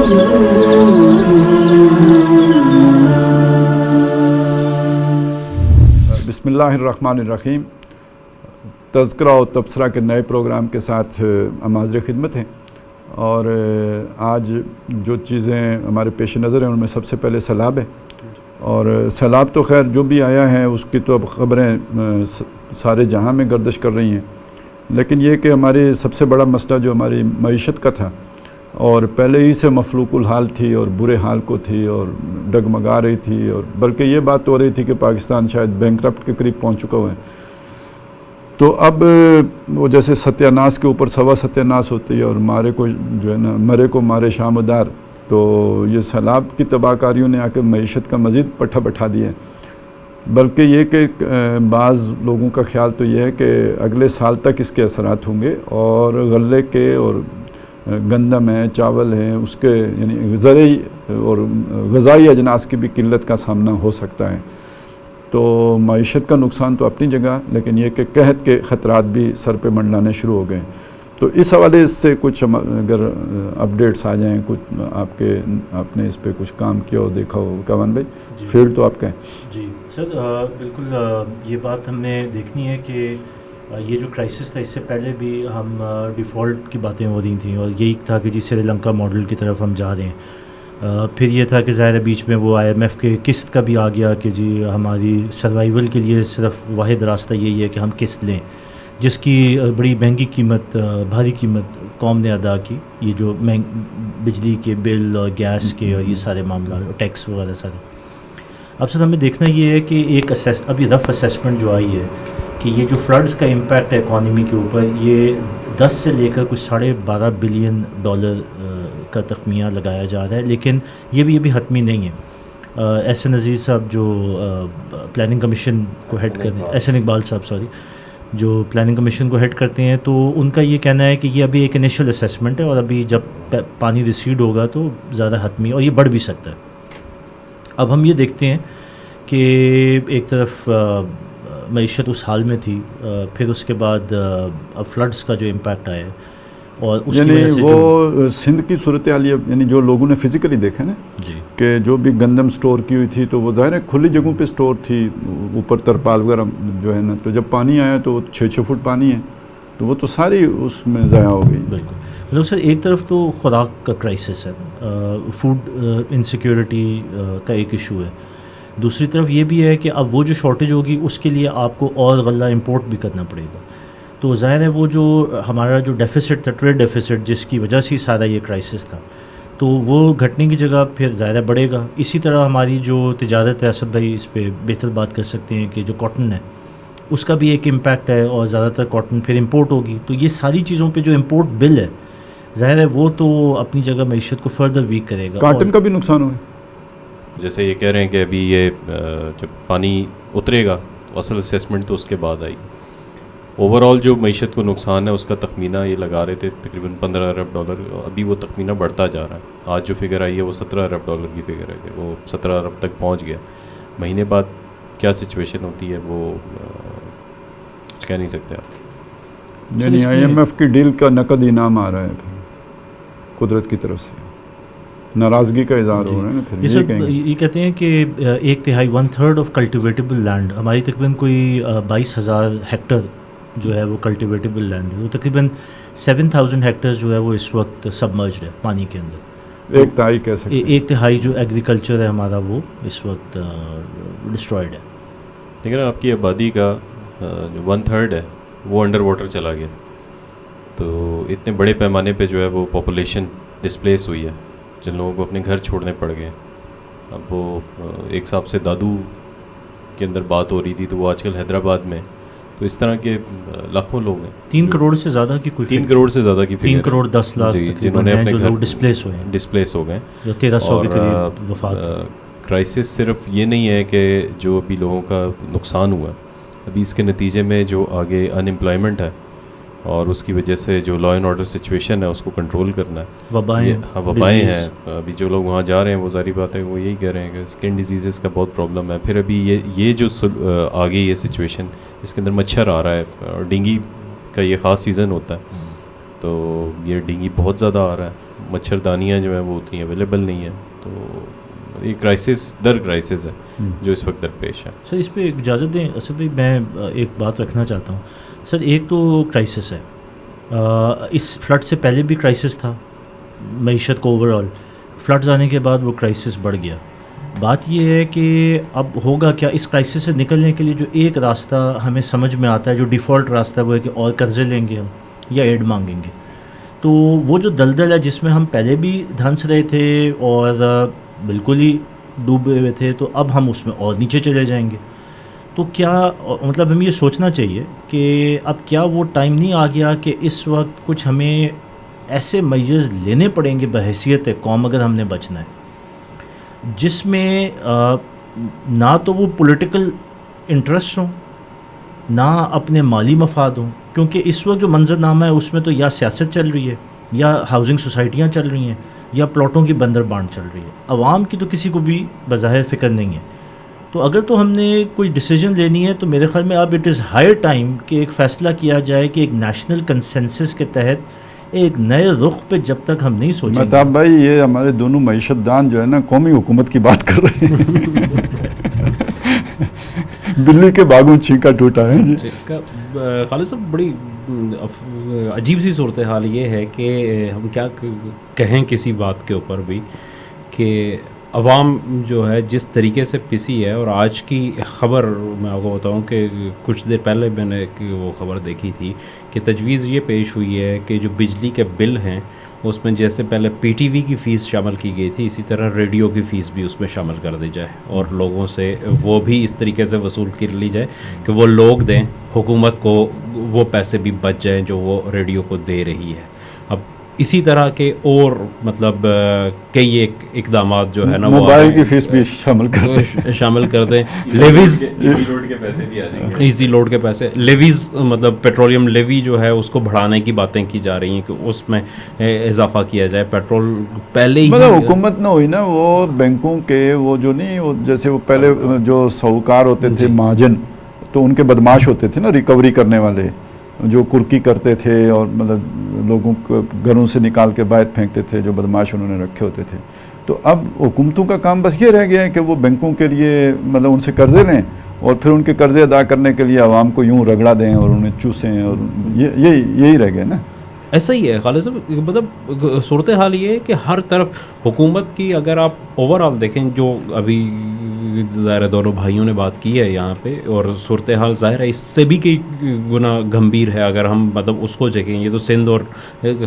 بسم اللہ الرحمن الرحیم. تذکرہ و تبصرہ کے نئے پروگرام کے ساتھ ہم حاضر خدمت ہیں، اور آج جو چیزیں ہمارے پیش نظر ہیں ان میں سب سے پہلے سیلاب ہے. اور سیلاب تو خیر جو بھی آیا ہے اس کی تو اب خبریں سارے جہاں میں گردش کر رہی ہیں، لیکن یہ کہ ہماری سب سے بڑا مسئلہ جو ہماری معیشت کا تھا، اور پہلے ہی سے مفلوق الحال تھی اور برے حال کو تھی اور ڈگمگا رہی تھی، اور بلکہ یہ بات ہو رہی تھی کہ پاکستان شاید بینکرپٹ کے قریب پہنچ چکا ہوا ہے. تو اب وہ جیسے ستیہ ناس کے اوپر سوا ستیہ ناس ہوتی ہے، اور مارے کو جو ہے نا مرے کو مارے شامدار، تو یہ سیلاب کی تباہ کاریوں نے آ کے معیشت کا مزید پٹھا بٹھا دیا ہے. بلکہ یہ کہ بعض لوگوں کا خیال تو یہ ہے کہ اگلے سال تک اس کے اثرات ہوں گے، اور غلے کے اور گندم ہے، چاول ہے، اس کے یعنی زرعی اور غذائی اجناس کی بھی قلت کا سامنا ہو سکتا ہے. تو معیشت کا نقصان تو اپنی جگہ، لیکن یہ کہ قحط کے خطرات بھی سر پہ منڈلانے شروع ہو گئے. تو اس حوالے سے کچھ اگر اپڈیٹس آ جائیں، کچھ آپ نے اس پہ کچھ کام کیا ہو، دیکھا ہو کامن بھائی، فیلڈ تو آپ کا ہے. جی سر، بالکل یہ بات ہم نے دیکھنی ہے کہ یہ جو کرائسس تھا اس سے پہلے بھی ہم ڈیفالٹ کی باتیں ہو رہی تھیں، اور یہی تھا کہ جی سری لنکا ماڈل کی طرف ہم جا رہے ہیں. پھر یہ تھا کہ ظاہر بیچ میں وہ IMF کے قسط کا بھی آ گیا کہ جی ہماری سروائیول کے لیے صرف واحد راستہ یہی ہے کہ ہم قسط لیں، جس کی بڑی مہنگی قیمت، بھاری قیمت قوم نے ادا کی. یہ جو بجلی کے بل اور گیس کے اور یہ سارے معاملات، ٹیکس وغیرہ سارے. اب سر ہمیں دیکھنا یہ ہے کہ ایک ابھی رف اسیسمنٹ جو آئی ہے کہ یہ جو فلڈز کا امپیکٹ ہے اکانومی کے اوپر، یہ 10 سے لے کر کچھ $12.5 بلین کا تخمینہ لگایا جا رہا ہے. لیکن یہ بھی حتمی نہیں ہے. احسن عزیز صاحب جو پلاننگ کمیشن کو ہیڈ کرتے ہیں، احسن اقبال صاحب سوری، جو پلاننگ کمیشن کو ہیڈ کرتے ہیں، تو ان کا یہ کہنا ہے کہ یہ ابھی ایک انیشل اسیسمنٹ ہے، اور ابھی جب پانی ریسیڈ ہوگا تو زیادہ حتمی اور یہ بڑھ بھی سکتا ہے. اب ہم یہ دیکھتے ہیں کہ ایک طرف معیشت اس حال میں تھی، پھر اس کے بعد اب فلڈز کا جو امپیکٹ آیا، اور اس کی وجہ سے وہ سندھ کی صورتحال، یعنی جو لوگوں نے فزیکلی دیکھا نا جی کہ جو بھی گندم سٹور کی ہوئی تھی تو وہ ظاہر ہے کھلی جگہوں پہ سٹور تھی، اوپر ترپال وغیرہ جو ہے نا، تو جب پانی آیا تو 6 فٹ پانی ہے، تو وہ تو ساری اس میں ضائع ہو گئی. بالکل. مطلب سر ایک طرف تو خوراک کا کرائسس ہے، فوڈ انسیکیورٹی کا ایک ایشو ہے. دوسری طرف یہ بھی ہے کہ اب وہ جو شارٹیج ہوگی اس کے لیے آپ کو اور غلہ امپورٹ بھی کرنا پڑے گا. تو ظاہر ہے وہ جو ہمارا جو ڈیفیسٹ تھا، ٹریڈ ڈیفیسٹ، جس کی وجہ سے سارا یہ کرائسس تھا، تو وہ گھٹنے کی جگہ پھر ظاہر بڑھے گا. اسی طرح ہماری جو تجارت ہے، اسد بھائی اس پہ بہتر بات کر سکتے ہیں، کہ جو کاٹن ہے اس کا بھی ایک امپیکٹ ہے، اور زیادہ تر کاٹن پھر امپورٹ ہوگی. تو یہ ساری چیزوں پہ جو امپورٹ بل ہے، ظاہر ہے وہ تو اپنی جگہ معیشت کو فردر ویک کرے گا. کاٹن کا بھی نقصان ہوا ہے. جیسے یہ کہہ رہے ہیں کہ ابھی یہ جب پانی اترے گا تو اصل اسیسمنٹ تو اس کے بعد آئے گی. اوور آل جو معیشت کو نقصان ہے اس کا تخمینہ یہ لگا رہے تھے تقریباً $15 ارب. ابھی وہ تخمینہ بڑھتا جا رہا ہے. آج جو فگر آئی ہے وہ $17 ارب کی فگر ہے، کہ وہ 17 ارب تک پہنچ گیا. مہینے بعد کیا سچویشن ہوتی ہے وہ کچھ کہہ نہیں سکتے آپ. یعنی IMF کی ڈیل کا نقد انعام آ رہا ہے قدرت کی طرف سے، ناراضگی کا اظہار ہو رہا ہے نا. پھر یہ کہتے ہیں کہ 1/3 آف کلٹیویٹیبل لینڈ، ہماری تقریباً کوئی 22,000 ہیکٹر جو ہے وہ کلٹیویٹیبل لینڈ ہے. وہ تقریباً 7,000 ہیکٹر جو ہے وہ اس وقت سبمرجڈ ہے پانی کے اندر. 1/3 کہہ سکتے ہیں. 1/3 جو ایگریکلچر ہے ہمارا وہ اس وقت ڈسٹرائڈ ہے. لیکن آپ کی آبادی کا جو 1/3 ہے وہ انڈر واٹر چلا گیا. تو اتنے بڑے پیمانے پہ جو ہے وہ پاپولیشن ڈسپلیس ہوئی ہے، جن لوگوں کو اپنے گھر چھوڑنے پڑ گئے. اب وہ ایک صاحب سے دادو کے اندر بات ہو رہی تھی، تو وہ آج کل حیدرآباد میں. تو اس طرح کے لاکھوں لوگ ہیں. 3 کروڑ سے زیادہ کی کوئی 3 کروڑ سے زیادہ کی 3 کروڑ 10 لاکھ جنہوں نے اپنے گھر ڈسپلیس ہو گئے. جو 1300 کے قریب وفات. کرائسس صرف یہ نہیں ہے کہ جو ابھی لوگوں کا نقصان ہوا، ابھی اس کے نتیجے میں جو آگے ان امپلائمنٹ ہے، اور اس کی وجہ سے جو لا اینڈ آرڈر سچویشن ہے اس کو کنٹرول کرنا ہے. وبائیں ہیں. ابھی جو لوگ وہاں جا رہے ہیں وہ ظاہری بات ہے وہ یہی کہہ رہے ہیں کہ اسکن ڈیزیزز کا بہت پرابلم ہے. پھر ابھی یہ جو آگے یہ سچویشن، اس کے اندر مچھر آ رہا ہے، اور ڈینگی کا یہ خاص سیزن ہوتا ہے، تو یہ ڈینگی بہت زیادہ آ رہا ہے. مچھردانیاں جو ہیں وہ اتنی اویلیبل نہیں ہیں. تو یہ کرائسس در کرائسس ہے جو اس وقت درپیش ہے. سر اس پہ اجازت دیں اسد بھائی، میں ایک بات رکھنا چاہتا ہوں. سر ایک تو کرائسس ہے، اس فلڈ سے پہلے بھی کرائسس تھا معیشت کو اوور آل، فلڈز آنے کے بعد وہ کرائسس بڑھ گیا. بات یہ ہے کہ اب ہوگا کیا اس کرائسس سے نکلنے کے لیے؟ جو ایک راستہ ہمیں سمجھ میں آتا ہے، جو ڈیفالٹ راستہ ہے، وہ ہے کہ اور قرضے لیں گے ہم یا ایڈ مانگیں گے. تو وہ جو دلدل ہے جس میں ہم پہلے بھی دھنس رہے تھے اور بالکل ہی ڈوبے ہوئے تھے، تو اب ہم اس میں اور نیچے چلے جائیں گے. تو کیا مطلب ہمیں یہ سوچنا چاہیے کہ اب کیا وہ ٹائم نہیں آ گیا کہ اس وقت کچھ ہمیں ایسے میجرز لینے پڑیں گے بحیثیت قوم اگر ہم نے بچنا ہے، جس میں نہ تو وہ پولیٹیکل انٹرسٹ ہوں، نہ اپنے مالی مفاد ہوں؟ کیونکہ اس وقت جو منظر نامہ ہے اس میں تو یا سیاست چل رہی ہے، یا ہاؤسنگ سوسائٹیاں چل رہی ہیں، یا پلاٹوں کی بندر بانٹ چل رہی ہے. عوام کی تو کسی کو بھی بظاہر فکر نہیں ہے. تو اگر تو ہم نے کوئی ڈیسیجن لینی ہے تو میرے خیال میں اب اٹ از ہائر ٹائم کہ ایک فیصلہ کیا جائے کہ ایک نیشنل کنسنسس کے تحت ایک نئے رخ پہ جب تک ہم نہیں سوچیں گے. مہتاب بھائی، یہ ہمارے دونوں معیشت دان جو ہے نا قومی حکومت کی بات کر رہے ہیں. بلی کے باغوں چھینکا ٹوٹا ہے. جی خالد صاحب، بڑی عجیب سی صورتحال یہ ہے کہ ہم کیا کہیں کسی بات کے اوپر بھی کہ عوام جو ہے جس طریقے سے پسی ہے. اور آج کی خبر میں آپ کو بتاؤں کہ کچھ دیر پہلے میں نے وہ خبر دیکھی تھی کہ تجویز یہ پیش ہوئی ہے کہ جو بجلی کے بل ہیں اس میں جیسے پہلے پی ٹی وی کی فیس شامل کی گئی تھی، اسی طرح ریڈیو کی فیس بھی اس میں شامل کر دی جائے اور لوگوں سے وہ بھی اس طریقے سے وصول کر لی جائے کہ وہ لوگ دیں، حکومت کو وہ پیسے بھی بچ جائیں جو وہ ریڈیو کو دے رہی ہے. اب اسی طرح کے اور مطلب کئی ایک اقدامات جو ہے نا موبائل کی فیس بھی شامل کر دیں. لیویز، ایزی لوڈ کے پیسے بھی آ جائیں گے. ایزی لوڈ کے پیسے، لیویز مطلب پیٹرولیم لیوی جو ہے اس کو بڑھانے کی باتیں کی جا رہی ہیں کہ اس میں اضافہ کیا جائے. پیٹرول پہلے ہی مطلب حکومت نہ ہوئی نا، وہ بینکوں کے وہ جو نہیں، وہ جیسے وہ پہلے جو ساہوکار ہوتے تھے مہاجن، تو ان کے بدماش ہوتے تھے نا ریکوری کرنے والے، جو کرکی کرتے تھے اور مطلب لوگوں کو گھروں سے نکال کے باہر پھینکتے تھے، جو بدماش انہوں نے رکھے ہوتے تھے. تو اب حکومتوں کا کام بس یہ رہ گیا ہے کہ وہ بینکوں کے لیے مطلب ان سے قرضے لیں اور پھر ان کے قرضے ادا کرنے کے لیے عوام کو یوں رگڑا دیں اور انہیں چوسیں، اور یہی رہ گیا نا. ایسا ہی ہے خالد صاحب. مطلب صورتحال یہ ہے کہ ہر طرف حکومت کی اگر آپ اوور آل دیکھیں، جو ابھی ظاہر دونوں بھائیوں نے بات کی ہے یہاں پہ، اور صورتحال ظاہر ہے اس سے بھی کئی گنا گمبھیر ہے. اگر ہم مطلب اس کو دیکھیں، یہ تو سندھ اور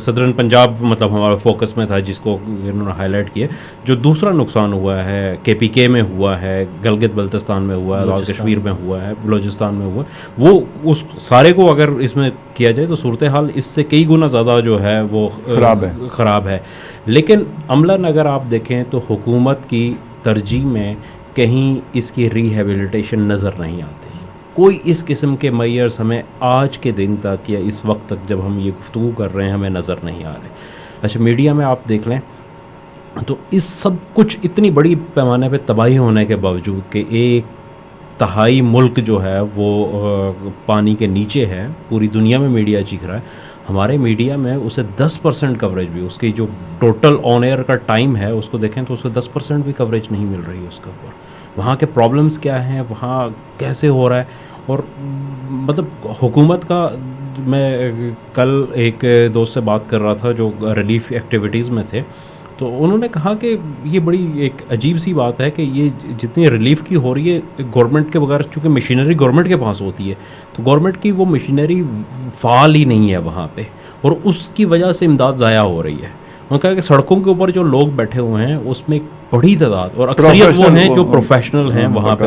صدرن پنجاب مطلب ہمارا فوکس میں تھا جس کو انہوں نے ہائی لائٹ کیا. جو دوسرا نقصان ہوا ہے کے پی کے میں ہوا ہے، گلگت بلتستان میں ہوا ہے، لاہور کشمیر میں ہوا ہے، بلوچستان میں ہوا ہے، وہ اس سارے کو اگر اس میں کیا جائے تو صورتحال اس سے کئی گنا زیادہ جو ہے وہ خراب ہے. لیکن عملاً اگر آپ دیکھیں تو حکومت کی ترجیح میں کہیں اس کی ریہیبلیٹیشن نظر نہیں آتی. کوئی اس قسم کے میئرز ہمیں آج کے دن تک یا اس وقت تک جب ہم یہ گفتگو کر رہے ہیں ہمیں نظر نہیں آ رہے. اچھا، میڈیا میں آپ دیکھ لیں تو اس سب کچھ اتنی بڑی پیمانے پہ تباہی ہونے کے باوجود کہ 1/3 ملک جو ہے وہ پانی کے نیچے ہے، پوری دنیا میں میڈیا چیخ رہا ہے، ہمارے میڈیا میں اسے 10% کوریج بھی، اس کی جو ٹوٹل آن ایئر کا ٹائم ہے اس کو دیکھیں تو اسے 10% بھی کوریج نہیں مل رہی ہے اس کے اوپر. وہاں کے پرابلمس کیا ہیں، وہاں کیسے ہو رہا ہے. اور مطلب حکومت کا، میں کل ایک دوست سے بات کر رہا تھا جو ریلیف ایکٹیویٹیز میں تھے، تو انہوں نے کہا کہ یہ بڑی ایک عجیب سی بات ہے کہ یہ جتنی ریلیف کی ہو رہی ہے گورنمنٹ کے بغیر، چونکہ مشینری گورنمنٹ کے پاس ہوتی ہے تو گورنمنٹ کی وہ مشینری فعال ہی نہیں ہے وہاں پہ، اور اس کی وجہ سے امداد ضائع ہو رہی ہے. انہوں نے کہا کہ سڑکوں کے اوپر جو لوگ بیٹھے ہوئے ہیں اس میں بڑی تعداد اور اکثریت وہ ہیں جو پروفیشنل ہیں وہاں پہ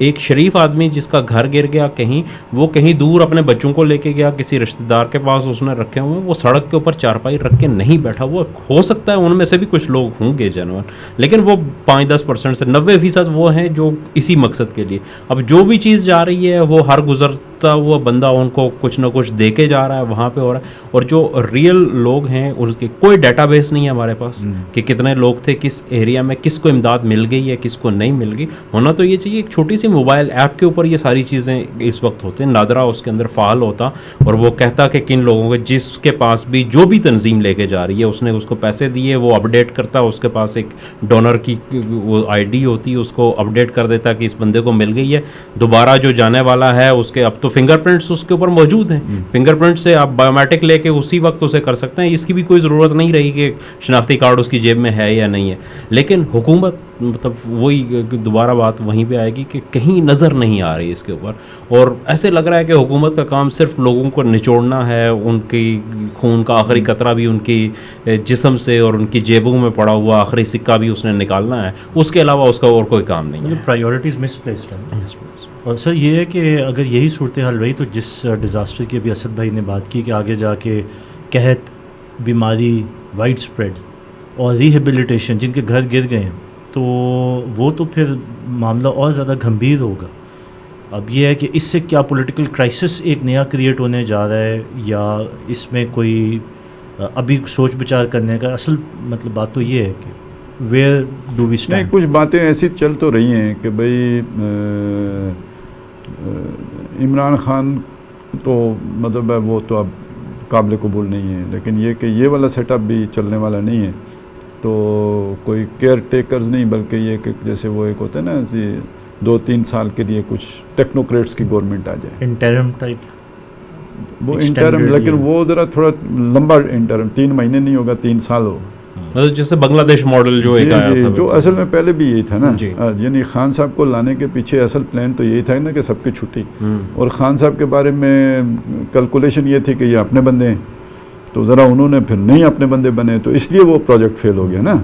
ایک شریف آدمی جس کا گھر گر گیا کہیں، وہ کہیں دور اپنے بچوں کو لے کے گیا کسی رشتہ دار کے پاس، اس نے رکھے ہوئے، وہ سڑک کے اوپر چارپائی رکھ کے نہیں بیٹھا. وہ ہو سکتا ہے ان میں سے بھی کچھ لوگ ہوں گے جنون، لیکن وہ 5-10% سے 90% وہ ہیں جو اسی مقصد کے لیے. اب جو بھی چیز جا رہی ہے وہ ہر گزر بھٹکتا ہوا بندہ ان کو کچھ نہ کچھ دے کے جا رہا ہے, وہاں پہ ہو رہا ہے. اور جو ریئل لوگ ہیں ان کے کوئی ڈیٹا بیس نہیں ہے ہمارے پاس کہ کتنے لوگ تھے, کس ایریا میں کس کو امداد مل گئی ہے, کس کو نہیں مل گئی. ہونا تو یہ چاہیے ایک چھوٹی سی موبائل ایپ کے اوپر یہ ساری چیزیں اس وقت ہوتے ہیں. نادرا اس کے اندر فعال ہوتا اور وہ کہتا کہ کن لوگوں کے, جس کے پاس بھی جو بھی تنظیم لے کے جا رہی ہے اس نے اس کو پیسے دیے, وہ اپڈیٹ کرتا, اس کے پاس ایک ڈونر کی وہ آئی ڈی ہوتی, اس کو اپڈیٹ کر دیتا کہ اس بندے کو مل گئی ہے. دوبارہ جو جانے والا ہے اس کے اب تو فنگر پرنٹس اس کے اوپر موجود ہیں, فنگر پرنٹ سے آپ بایو میٹرک لے کے اسی وقت اسے کر سکتے ہیں. اس کی بھی کوئی ضرورت نہیں رہی کہ شناختی کارڈ اس کی جیب میں ہے یا نہیں ہے. لیکن حکومت مطلب وہی دوبارہ بات وہیں پہ آئے گی کہ کہیں نظر نہیں آ رہی اس کے اوپر, اور ایسے لگ رہا ہے کہ حکومت کا کام صرف لوگوں کو نچوڑنا ہے, ان کی خون کا آخری قطرہ بھی ان کی جسم سے اور ان کی جیبوں میں پڑا ہوا آخری سکہ بھی اس نے نکالنا ہے, اس کے علاوہ اس کا اور کوئی کام نہیں ہے. پرائیورٹیز مس پلیسڈ ہیں. اور سر یہ ہے کہ اگر یہی صورتحال رہی تو جس ڈیزاسٹر کی ابھی اسد بھائی نے بات کی کہ آگے جا کے قحط, بیماری, وائڈ اسپریڈ اور ریہیبلیٹیشن, جن کے گھر گر گئے ہیں, تو وہ تو پھر معاملہ اور زیادہ گھمبیر ہوگا. اب یہ ہے کہ اس سے کیا پولیٹیکل کرائسس ایک نیا کریٹ ہونے جا رہا ہے, یا اس میں کوئی ابھی سوچ بچار کرنے کا اصل مطلب بات تو یہ ہے کہ ویئر ڈو وی اسٹینڈ. نہیں, کچھ باتیں ایسی چل تو رہی ہیں کہ بھائی عمران خان تو مطلب ہے وہ تو اب قابل قبول نہیں ہے, لیکن یہ کہ یہ والا سیٹ اپ بھی چلنے والا نہیں ہے. تو کوئی کیئر ٹیکرز نہیں, بلکہ یہ کہ جیسے وہ ایک ہوتا ہے نا 2-3 سال کے لیے کچھ ٹیکنوکریٹس کی گورنمنٹ آ جائے, انٹرم ٹائپ, وہ انٹرم, لیکن وہ ذرا تھوڑا لمبا انٹرم, 3 مہینے نہیں ہوگا, 3 سال ہو. مطلب جیسے بنگلہ دیش ماڈل جو ایک آیا تھا, جو اصل میں پہلے بھی یہی تھا نا, یعنی خان صاحب کو لانے کے پیچھے اصل پلان تو یہی تھا نا کہ سب کی چھٹی, اور خان صاحب کے بارے میں کیلکولیشن یہ تھی کہ یہ اپنے بندے ہیں, تو ذرا انہوں نے پھر نہیں اپنے بندے بنے, تو اس لیے وہ پروجیکٹ فیل ہو گیا نا.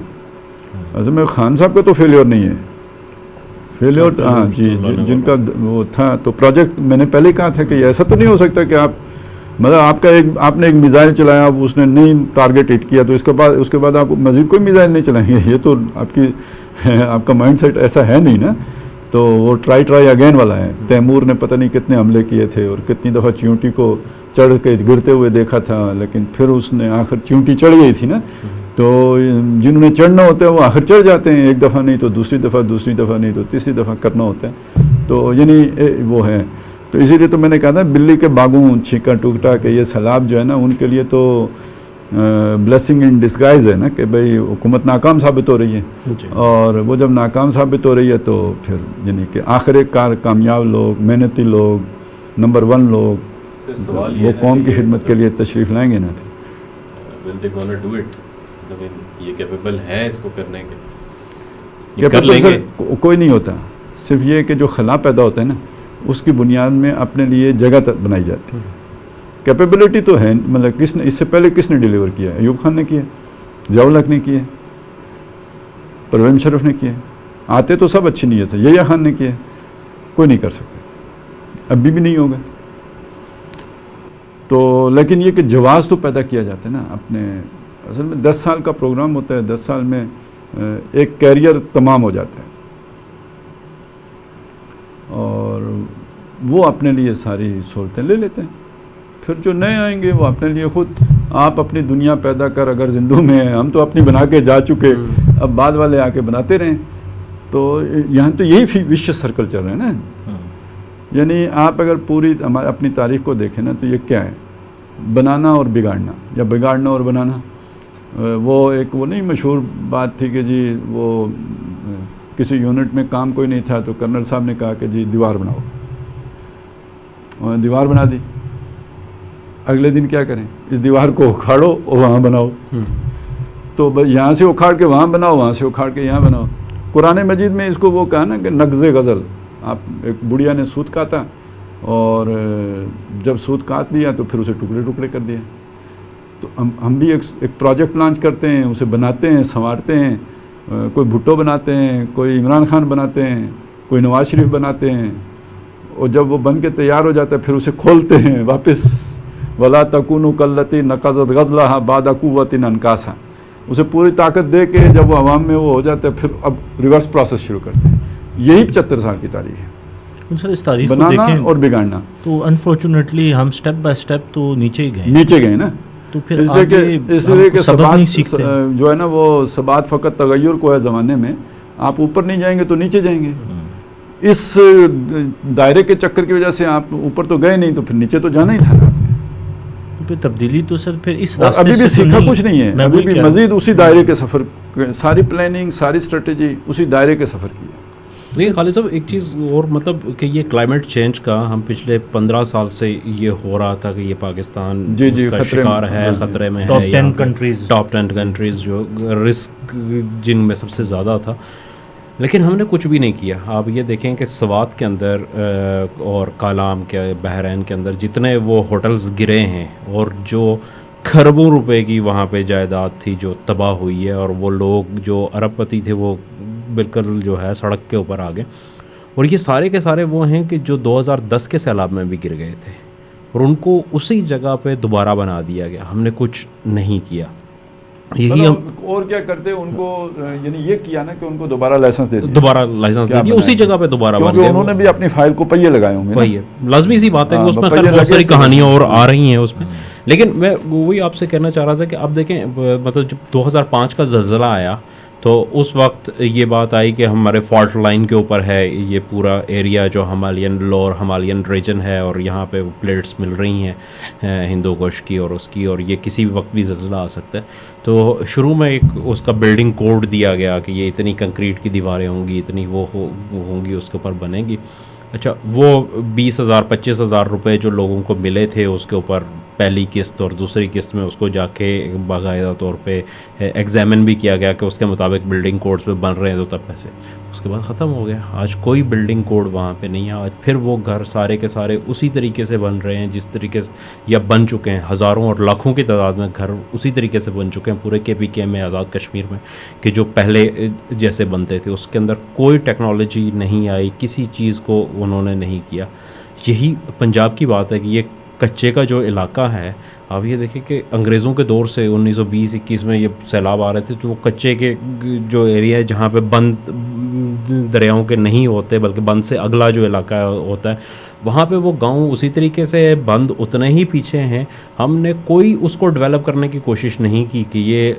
اصل میں خان صاحب کا تو فیلیور نہیں ہے, فیلیور ہاں جی جن کا وہ تھا. تو پروجیکٹ میں نے پہلے کہا تھا کہ ایسا تو نہیں ہو سکتا کہ آپ مطلب آپ نے ایک میزائل چلایا, اب اس نے نہیں ٹارگیٹ ہٹ کیا, تو اس کے بعد آپ مزید کوئی میزائل نہیں چلائیں گے. یہ تو آپ کا مائنڈ سیٹ ایسا ہے نہیں نا. تو وہ ٹرائی اگین والا ہے. تیمور نے پتہ نہیں کتنے حملے کیے تھے اور کتنی دفعہ چیونٹی کو چڑھ کے گرتے ہوئے دیکھا تھا, لیکن پھر اس نے آخر چیونٹی چڑھ گئی تھی نا. تو جنہوں نے چڑھنا ہوتا ہے وہ آخر چڑھ جاتے ہیں, ایک دفعہ نہیں تو دوسری دفعہ نہیں تو تیسری دفعہ کرنا ہوتا ہے. تو یعنی وہ ہے. تو اسی لیے تو میں نے کہا تھا بلی کے باغوں چھینکا ٹوٹا کہ یہ سیلاب جو ہے نا ان کے لیے تو بلیسنگ ان ڈسگائز ہے نا, کہ بھئی حکومت ناکام ثابت ہو رہی ہے, اور وہ جب ناکام ثابت ہو رہی ہے تو پھر یعنی کہ آخر کار کامیاب لوگ, محنتی لوگ, نمبر 1 لوگ وہ قوم کی خدمت کے لیے تشریف لائیں گے نا. یہ کیپیبل ہے اس کو کرنے کے, کوئی نہیں ہوتا. صرف یہ کہ جو خلا پیدا ہوتا ہے نا اس کی بنیاد میں اپنے لیے جگہ بنائی جاتی ہے. کیپیبلٹی تو ہے, مطلب کس نے اس سے پہلے کس نے ڈیلیور کیا ہے؟ ایوب خان نے کیا, ضیاء الحق نے کیا, پرویز مشرف نے کیا. آتے تو سب اچھی نیت سے, یحییٰ خان نے کیا, کوئی نہیں کر سکتا, ابھی بھی نہیں ہوگا. تو لیکن یہ کہ جواز تو پیدا کیا جاتا ہے نا اپنے. اصل میں 10 سال کا پروگرام ہوتا ہے, 10 سال میں ایک کیریئر تمام ہو جاتا ہے, اور وہ اپنے لیے ساری سہولتیں لے لیتے ہیں. پھر جو نئے آئیں گے وہ اپنے لیے خود, آپ اپنی دنیا پیدا کر اگر زندوں میں ہیں, ہم تو اپنی بنا کے جا چکے, اب بعد والے آ کے بناتے رہیں. تو یہاں تو یہی وشیس سرکل چل رہا ہے نا. یعنی آپ اگر پوری ہماری اپنی تاریخ کو دیکھیں نا تو یہ کیا ہے, بنانا اور بگاڑنا, یا بگاڑنا اور بنانا. وہ ایک وہ نہیں مشہور بات تھی کہ جی وہ کسی یونٹ میں کام کوئی نہیں تھا تو کرنل صاحب نے کہا کہ جی دیوار بناؤ, اور دیوار بنا دی. اگلے دن کیا کریں, اس دیوار کو اکھاڑو اور وہاں بناؤ. تو یہاں سے اکھاڑ کے وہاں بناؤ, وہاں سے اکھاڑ کے یہاں بناؤ. قرآن مجید میں اس کو وہ کہا نا کہ نقض غزل. آپ ایک بڑھیا نے سوت کاتا, اور جب سوت کاٹ لیا تو پھر اسے ٹکڑے ٹکڑے کر دیا. تو ہم بھی ایک پروجیکٹ لانچ کرتے ہیں, اسے بناتے ہیں, سنوارتے ہیں. کوئی بھٹو بناتے ہیں, کوئی عمران خان بناتے ہیں, کوئی نواز شریف بناتے ہیں, اور جب وہ بن کے تیار ہو جاتا ہے پھر اسے کھولتے ہیں واپس. ولا تکونوا کاللتی نقضت غزلها بعد قوة انکاسا. اسے پوری طاقت دے کے جب وہ عوام میں وہ ہو جاتا ہے پھر اب ریورس پروسیس شروع کرتے ہیں. یہی 75 سال کی تاریخ ہے. سر اس تاریخ کو بنانا دیکھیں اور بگاڑنا. تو انفارچونیٹلی ہم سٹیپ بائی سٹیپ تو نیچے ہی گئے نیچے گئے نا. تو پھر اس لیے کہ سبق نہیں ثبات سیکھتے. جو ہے نا وہ ثبات فقط تغیر کو ہے زمانے میں. آپ اوپر نہیں جائیں گے تو نیچے جائیں گے. اس دائرے کے چکر کی وجہ سے آپ اوپر تو گئے نہیں تو پھر نیچے تو جانا ہی تھا نا. تو پھر تبدیلی تو سر پھر اس اور راستے ابھی بھی سے تو سیکھا کچھ نہیں ہے. میں ابھی وہی بھی کہہ رہا ہوں. مزید اسی دائرے کے سفر, ساری پلاننگ ساری اسٹریٹجی اسی دائرے کے سفر کی ہے. دیکھیے خالد صاحب ایک چیز اور, مطلب کہ یہ کلائمیٹ چینج کا ہم پچھلے 15 سال سے یہ ہو رہا تھا کہ یہ پاکستان جی اس کا خطرے شکار میں, ہے, خطرے میں ٹاپ ہے. 10 کنٹریز, ٹاپ 10 کنٹریز جو رسک جن میں سب سے زیادہ تھا, لیکن ہم نے کچھ بھی نہیں کیا. آپ یہ دیکھیں کہ سوات کے اندر اور کالام کے بحرین کے اندر جتنے وہ ہوٹلز گرے ہیں اور جو کھربوں روپے کی وہاں پہ جائیداد تھی جو تباہ ہوئی ہے, اور وہ لوگ جو ارب پتی تھے وہ بالکل جو ہے سڑک کے اوپر آ گئے. اور یہ سارے کے سارے وہ ہیں کہ جو 2010 کے سیلاب میں بھی گر گئے تھے, اور ان کو اسی جگہ پہ دوبارہ بنا دیا گیا. ہم نے کچھ نہیں کیا. یہی ہم اور کیا کرتے ان کو, یعنی یہ کیا نا کہ ان کو دوبارہ لائسنس دے دیا, دوبارہ لائسنس دے دیا, اسی جگہ پہ دوبارہ بن کیونکہ گئے. انہوں نے بھی اپنی فائل کو پہیے لگائے ہوں گے. وہی ہے, لازمی سی بات ہے کہ اس میں پہیے خیر بہت ساری لگے کہانیاں اور آ رہی ہیں اس میں. لیکن میں وہی آپ سے کہنا چاہ رہا تھا کہ اب دیکھیں, مطلب جب 2005 کا زلزلہ آیا تو اس وقت یہ بات آئی کہ ہمارے فالٹ لائن کے اوپر ہے یہ پورا ایریا جو ہمالین لور ہمالین ریجن ہے, اور یہاں پہ پلیٹس مل رہی ہیں ہندو کش کی اور اس کی, اور یہ کسی بھی وقت بھی زلزلہ آ سکتا ہے. تو شروع میں ایک اس کا بلڈنگ کوڈ دیا گیا کہ یہ اتنی کنکریٹ کی دیواریں ہوں گی, اتنی وہ ہوں گی, اس کے اوپر بنے گی. اچھا, وہ 20,000 25,000 روپے جو لوگوں کو ملے تھے اس کے اوپر پہلی قسط اور دوسری قسط میں اس کو جا کے باقاعدہ طور پہ ایگزامن بھی کیا گیا کہ اس کے مطابق بلڈنگ کوڈز پہ بن رہے ہیں, تو تب پیسے اس کے بعد ختم ہو گیا. آج کوئی بلڈنگ کوڈ وہاں پہ نہیں ہے. آج پھر وہ گھر سارے کے سارے اسی طریقے سے بن رہے ہیں جس طریقے سے یا بن چکے ہیں. ہزاروں اور لاکھوں کی تعداد میں گھر اسی طریقے سے بن چکے ہیں پورے KPK میں, آزاد کشمیر میں, کہ جو پہلے جیسے بنتے تھے. اس کے اندر کوئی ٹیکنالوجی نہیں آئی, کسی چیز کو انہوں نے نہیں کیا. یہی پنجاب کی بات ہے کہ یہ کچے کا جو علاقہ ہے, آپ یہ دیکھیں کہ انگریزوں کے دور سے 1920-21 میں یہ سیلاب آ رہے تھے تو وہ کچے کے جو ایریا ہے جہاں پہ بند دریاؤں کے نہیں ہوتے بلکہ بند سے اگلا جو علاقہ ہوتا ہے, وہاں پہ وہ گاؤں اسی طریقے سے بند اتنے ہی پیچھے ہیں. ہم نے کوئی اس کو ڈیولپ کرنے کی کوشش نہیں کی کہ یہ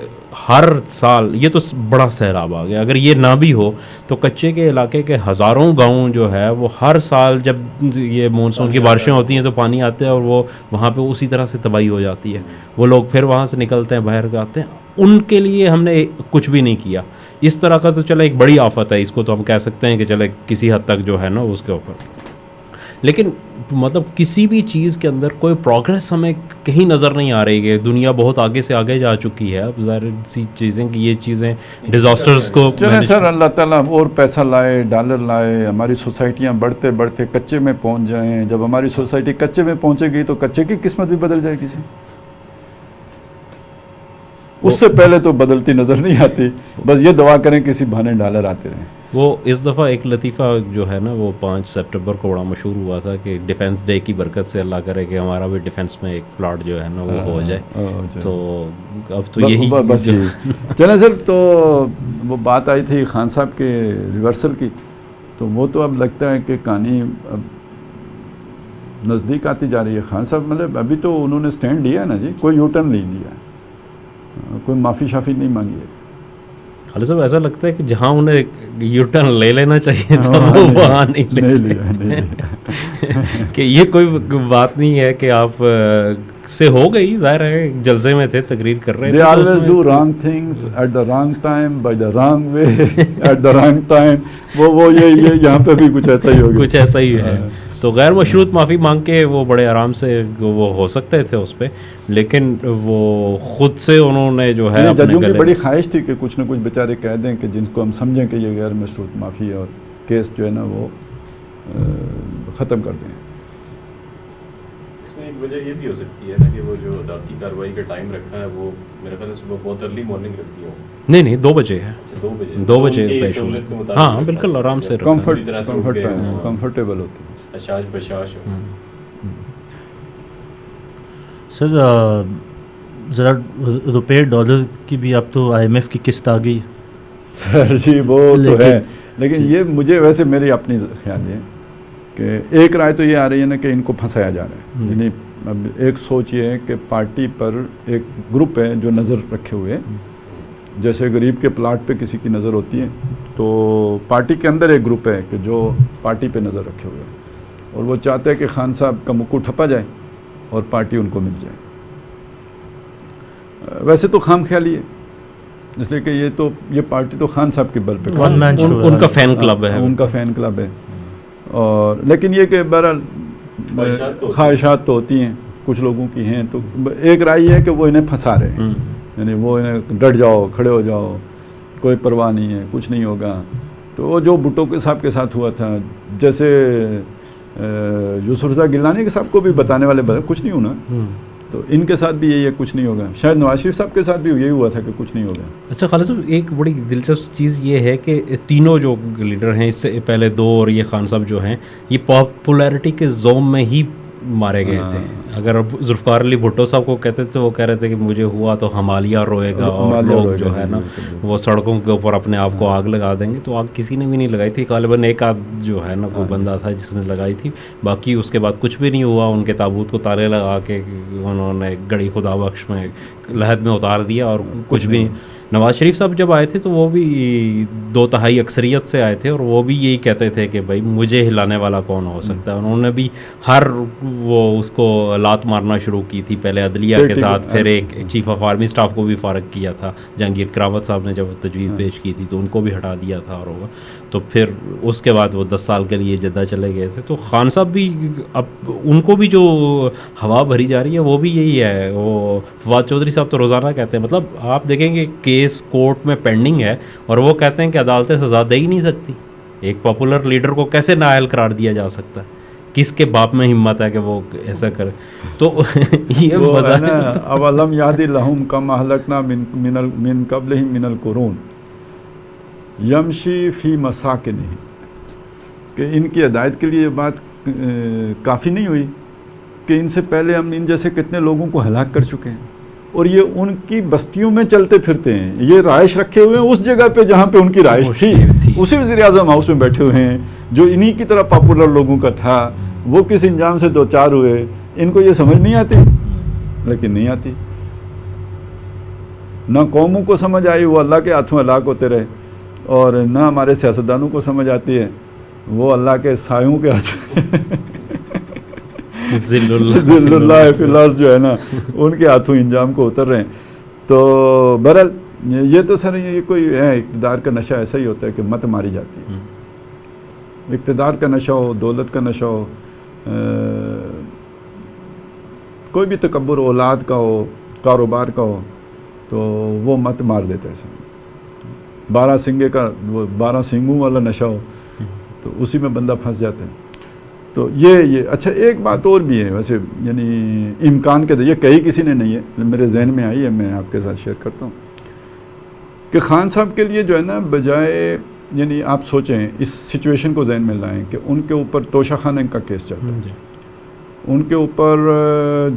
ہر سال, یہ تو بڑا سیلاب آ گیا, اگر یہ نہ بھی ہو تو کچے کے علاقے کے ہزاروں گاؤں جو ہے وہ ہر سال جب یہ مونسون کی بارشیں ہوتی ہیں تو پانی آتے ہیں اور وہ وہاں پہ اسی طرح سے تباہی ہو جاتی ہے. وہ لوگ پھر وہاں سے نکلتے ہیں, باہر جاتے ہیں. ان کے لیے ہم نے کچھ بھی نہیں کیا. اس طرح کا تو چلے ایک بڑی آفت ہے, اس کو تو ہم کہہ سکتے ہیں کہ چلے کسی حد تک جو ہے نا اس کے اوپر, لیکن مطلب کسی بھی چیز کے اندر کوئی پروگریس ہمیں کہیں نظر نہیں آ رہی ہے. دنیا بہت آگے سے آگے جا چکی ہے. اب ظاہر سی چیزیں کہ یہ چیزیں ڈیزاسٹرز کو چلیں سر, اللہ تعالیٰ اور پیسہ لائے, ڈالر لائے, ہماری سوسائٹیاں بڑھتے بڑھتے کچے میں پہنچ جائیں. جب ہماری سوسائٹی کچے میں پہنچے گی تو کچے کی قسمت بھی بدل جائے کسی. اس سے پہلے تو بدلتی نظر نہیں آتی. بس یہ دعا کریں کسی بہانے ڈالر آتے رہیں. وہ اس دفعہ ایک لطیفہ جو ہے نا وہ 5 سپٹمبر کو بڑا مشہور ہوا تھا کہ ڈیفنس ڈے کی برکت سے اللہ کرے کہ ہمارا بھی ڈیفنس میں ایک پلاٹ جو ہے نا وہ ہو جائے. تو اب تو یہی بس یہی. چلیں سر, تو وہ بات آئی تھی خان صاحب کے ریورسل کی, تو وہ تو اب لگتا ہے کہ کہانی اب نزدیک آتی جا رہی ہے. خان صاحب مطلب ابھی تو انہوں نے سٹینڈ لیا ہے نا جی, کوئی یو ٹرن نہیں دیا, کوئی معافی شافی نہیں مانگی ہے. خالد صاحب ایسا لگتا ہے کہ جہاں انہیں یو ٹرن لے لینا چاہیے تھا وہ وہاں نہیں لیا کہ یہ کوئی بات نہیں ہے کہ آپ سے ہو گئی, ظاہر ہے جلسے میں تھے, تقریر کر رہے تھے. They always do wrong things at the wrong time, by the wrong way, at the wrong time. وہ یہ یہاں پہ بھی کچھ ایسا ہی ہوگا, کچھ ایسا ہی ہے. تو غیر مشروط معافی مانگ کے وہ بڑے آرام سے وہ ہو سکتے تھے اس پہ, لیکن وہ خود سے انہوں نے جو ہے ججوں کی بڑی خواہش تھی کہ کچھ نہ کچھ بیچارے کہہ دیں کہ جن کو ہم سمجھیں کہ یہ غیر مشروط معافی ہے, اور کیس جو ہے نا وہ ختم کر دیں. اس میں ایک وجہ یہ بھی ہو سکتی ہے نا کہ وہ جو عدالتی کارروائی کا ٹائم رکھا ہے وہ میرے خیال سے صبح بہت ارلی مارننگ رکھتی ہو. نہیں 2 بجے ہے. 2 بجے پیش ہوگا. ہاں بالکل آرام سے کمفرٹیبل ہوتی ہے. اشاش بشاش ہو. سر ذرا روپے ڈالر کی بھی اب تو IMF کی قسط آ گئی. سر جی وہ تو ہے, لیکن یہ مجھے ویسے میری اپنی خیال ہے کہ ایک رائے تو یہ آ رہی ہے نا کہ ان کو پھنسایا جا رہا ہے. یعنی اب ایک سوچ یہ ہے کہ پارٹی پر ایک گروپ ہے جو نظر رکھے ہوئے، جیسے غریب کے پلاٹ پہ کسی کی نظر ہوتی ہے، تو پارٹی کے اندر ایک گروپ ہے کہ جو پارٹی پہ نظر رکھے ہوئے ہیں، اور وہ چاہتے ہیں کہ خان صاحب کا مکو ٹھپا جائے اور پارٹی ان کو مل جائے. ویسے تو خام خیالی ہے، اس لیے کہ یہ پارٹی تو خان صاحب کے بل پہ One man show ان کا فین کلب ہے، ان کا فین کلب ہے. اور لیکن یہ کہ بہرحال خواہشات تو ہوتی ہیں کچھ لوگوں کی ہیں، تو ایک رائے یہ ہے کہ وہ انہیں پھنسا رہے ہیں، یعنی وہ انہیں ڈٹ جاؤ، کھڑے ہو جاؤ، کوئی پرواہ نہیں ہے، کچھ نہیں ہوگا. تو وہ جو بھٹو کے صاحب کے ساتھ ہوا تھا، جیسے یوسف رضا گیلانی کے صاحب کو بھی بتانے والے کچھ نہیں ہونا، تو ان کے ساتھ بھی یہی ہے کچھ نہیں ہوگا. شاید نواز شریف صاحب کے ساتھ بھی یہی ہوا تھا کہ کچھ نہیں ہوگا. اچھا خالد صاحب، ایک بڑی دلچسپ چیز یہ ہے کہ تینوں جو لیڈر ہیں، اس سے پہلے دو اور یہ خان صاحب جو ہیں، یہ پاپولیرٹی کے زوم میں ہی مارے گئے تھے. اگر ذوالفقار علی بھٹو صاحب کو کہتے تھے، وہ کہہ رہے تھے کہ مجھے ہوا تو ہمالیہ روئے گا، اور لوگ جو ہے نا وہ سڑکوں کے اوپر اپنے آپ کو آگ لگا دیں گے. تو آگ کسی نے بھی نہیں لگائی تھی، غالباً ایک آدھ جو ہے نا وہ بندہ تھا جس نے لگائی تھی، باقی اس کے بعد کچھ بھی نہیں ہوا. ان کے تابوت کو تالے لگا کے انہوں نے گڑی خدا بخش میں لحد میں اتار دیا اور کچھ بھی. نواز شریف صاحب جب آئے تھے تو وہ بھی 2/3 اکثریت سے آئے تھے، اور وہ بھی یہی کہتے تھے کہ بھائی مجھے ہلانے والا کون ہو سکتا ہے. انہوں نے بھی ہر وہ اس کو لات مارنا شروع کی تھی، پہلے عدلیہ کے ساتھ، پھر ایک چیف آف آرمی اسٹاف کو بھی فارغ کیا تھا. جہانگیر کراوت صاحب نے جب تجویز پیش کی تھی تو ان کو بھی ہٹا دیا تھا، اور تو پھر اس کے بعد وہ 10 سال کے لیے جدہ چلے گئے تھے. تو خان صاحب بھی اب ان کو بھی جو ہوا بھری جا رہی ہے وہ بھی یہی ہے. وہ فواد چودھری صاحب تو روزانہ کہتے ہیں، مطلب آپ دیکھیں گے کیس کورٹ میں پینڈنگ ہے اور وہ کہتے ہیں کہ عدالتیں سزا دے ہی نہیں سکتی. ایک پاپولر لیڈر کو کیسے نااہل قرار دیا جا سقتا ہے؟ کس کے باپ میں ہمت ہے کہ وہ ایسا کرے؟ تو یہ اولم یاد لہم کم اہلکنا من قبلہم من القرون یمشی فی مساکنہ، کہ ان کی ہدایت کے لیے یہ بات کافی نہیں ہوئی کہ ان سے پہلے ہم ان جیسے کتنے لوگوں کو ہلاک کر چکے ہیں، اور یہ ان کی بستیوں میں چلتے پھرتے ہیں. یہ رہائش رکھے ہوئے ہیں اس جگہ پہ جہاں پہ ان کی رہائش تھی، اسی وزیر اعظم ہاؤس میں بیٹھے ہوئے ہیں جو انہی کی طرح پاپولر لوگوں کا تھا. وہ کس انجام سے 2-4 ہوئے، ان کو یہ سمجھ نہیں آتی، لیکن نہیں آتی. نہ قوموں کو سمجھ آئی، وہ اللہ کے ہاتھوں ہلاک ہوتے رہے، اور نہ ہمارے سیاستدانوں کو سمجھ آتی ہے، وہ اللہ کے سایوں کے ہاتھوں ذل اللہ فی الارض جو ہے نا ان کے ہاتھوں انجام کو اتر رہے ہیں. تو بہرحال یہ تو سر یہ کوئی ہے، اقتدار کا نشہ ایسا ہی ہوتا ہے کہ مت ماری جاتی ہے. اقتدار کا نشہ ہو، دولت کا نشہ ہو، کوئی بھی تکبر اولاد کا ہو، کاروبار کا ہو، تو وہ مت مار دیتا ہے سر. 12 سنگے کا وہ 12 سنگوں والا نشہ ہو تو اسی میں بندہ پھنس جاتا ہے. تو یہ اچھا ایک بات اور بھی ہے ویسے، یعنی امکان کے یہ کہی کسی نے نہیں ہے، میرے ذہن میں آئی ہے، میں آپ کے ساتھ شیئر کرتا ہوں کہ خان صاحب کے لیے جو ہے نا، بجائے یعنی آپ سوچیں اس سچویشن کو ذہن میں لائیں کہ ان کے اوپر توشہ خانہ کا کیس چلتا ہے، ان کے اوپر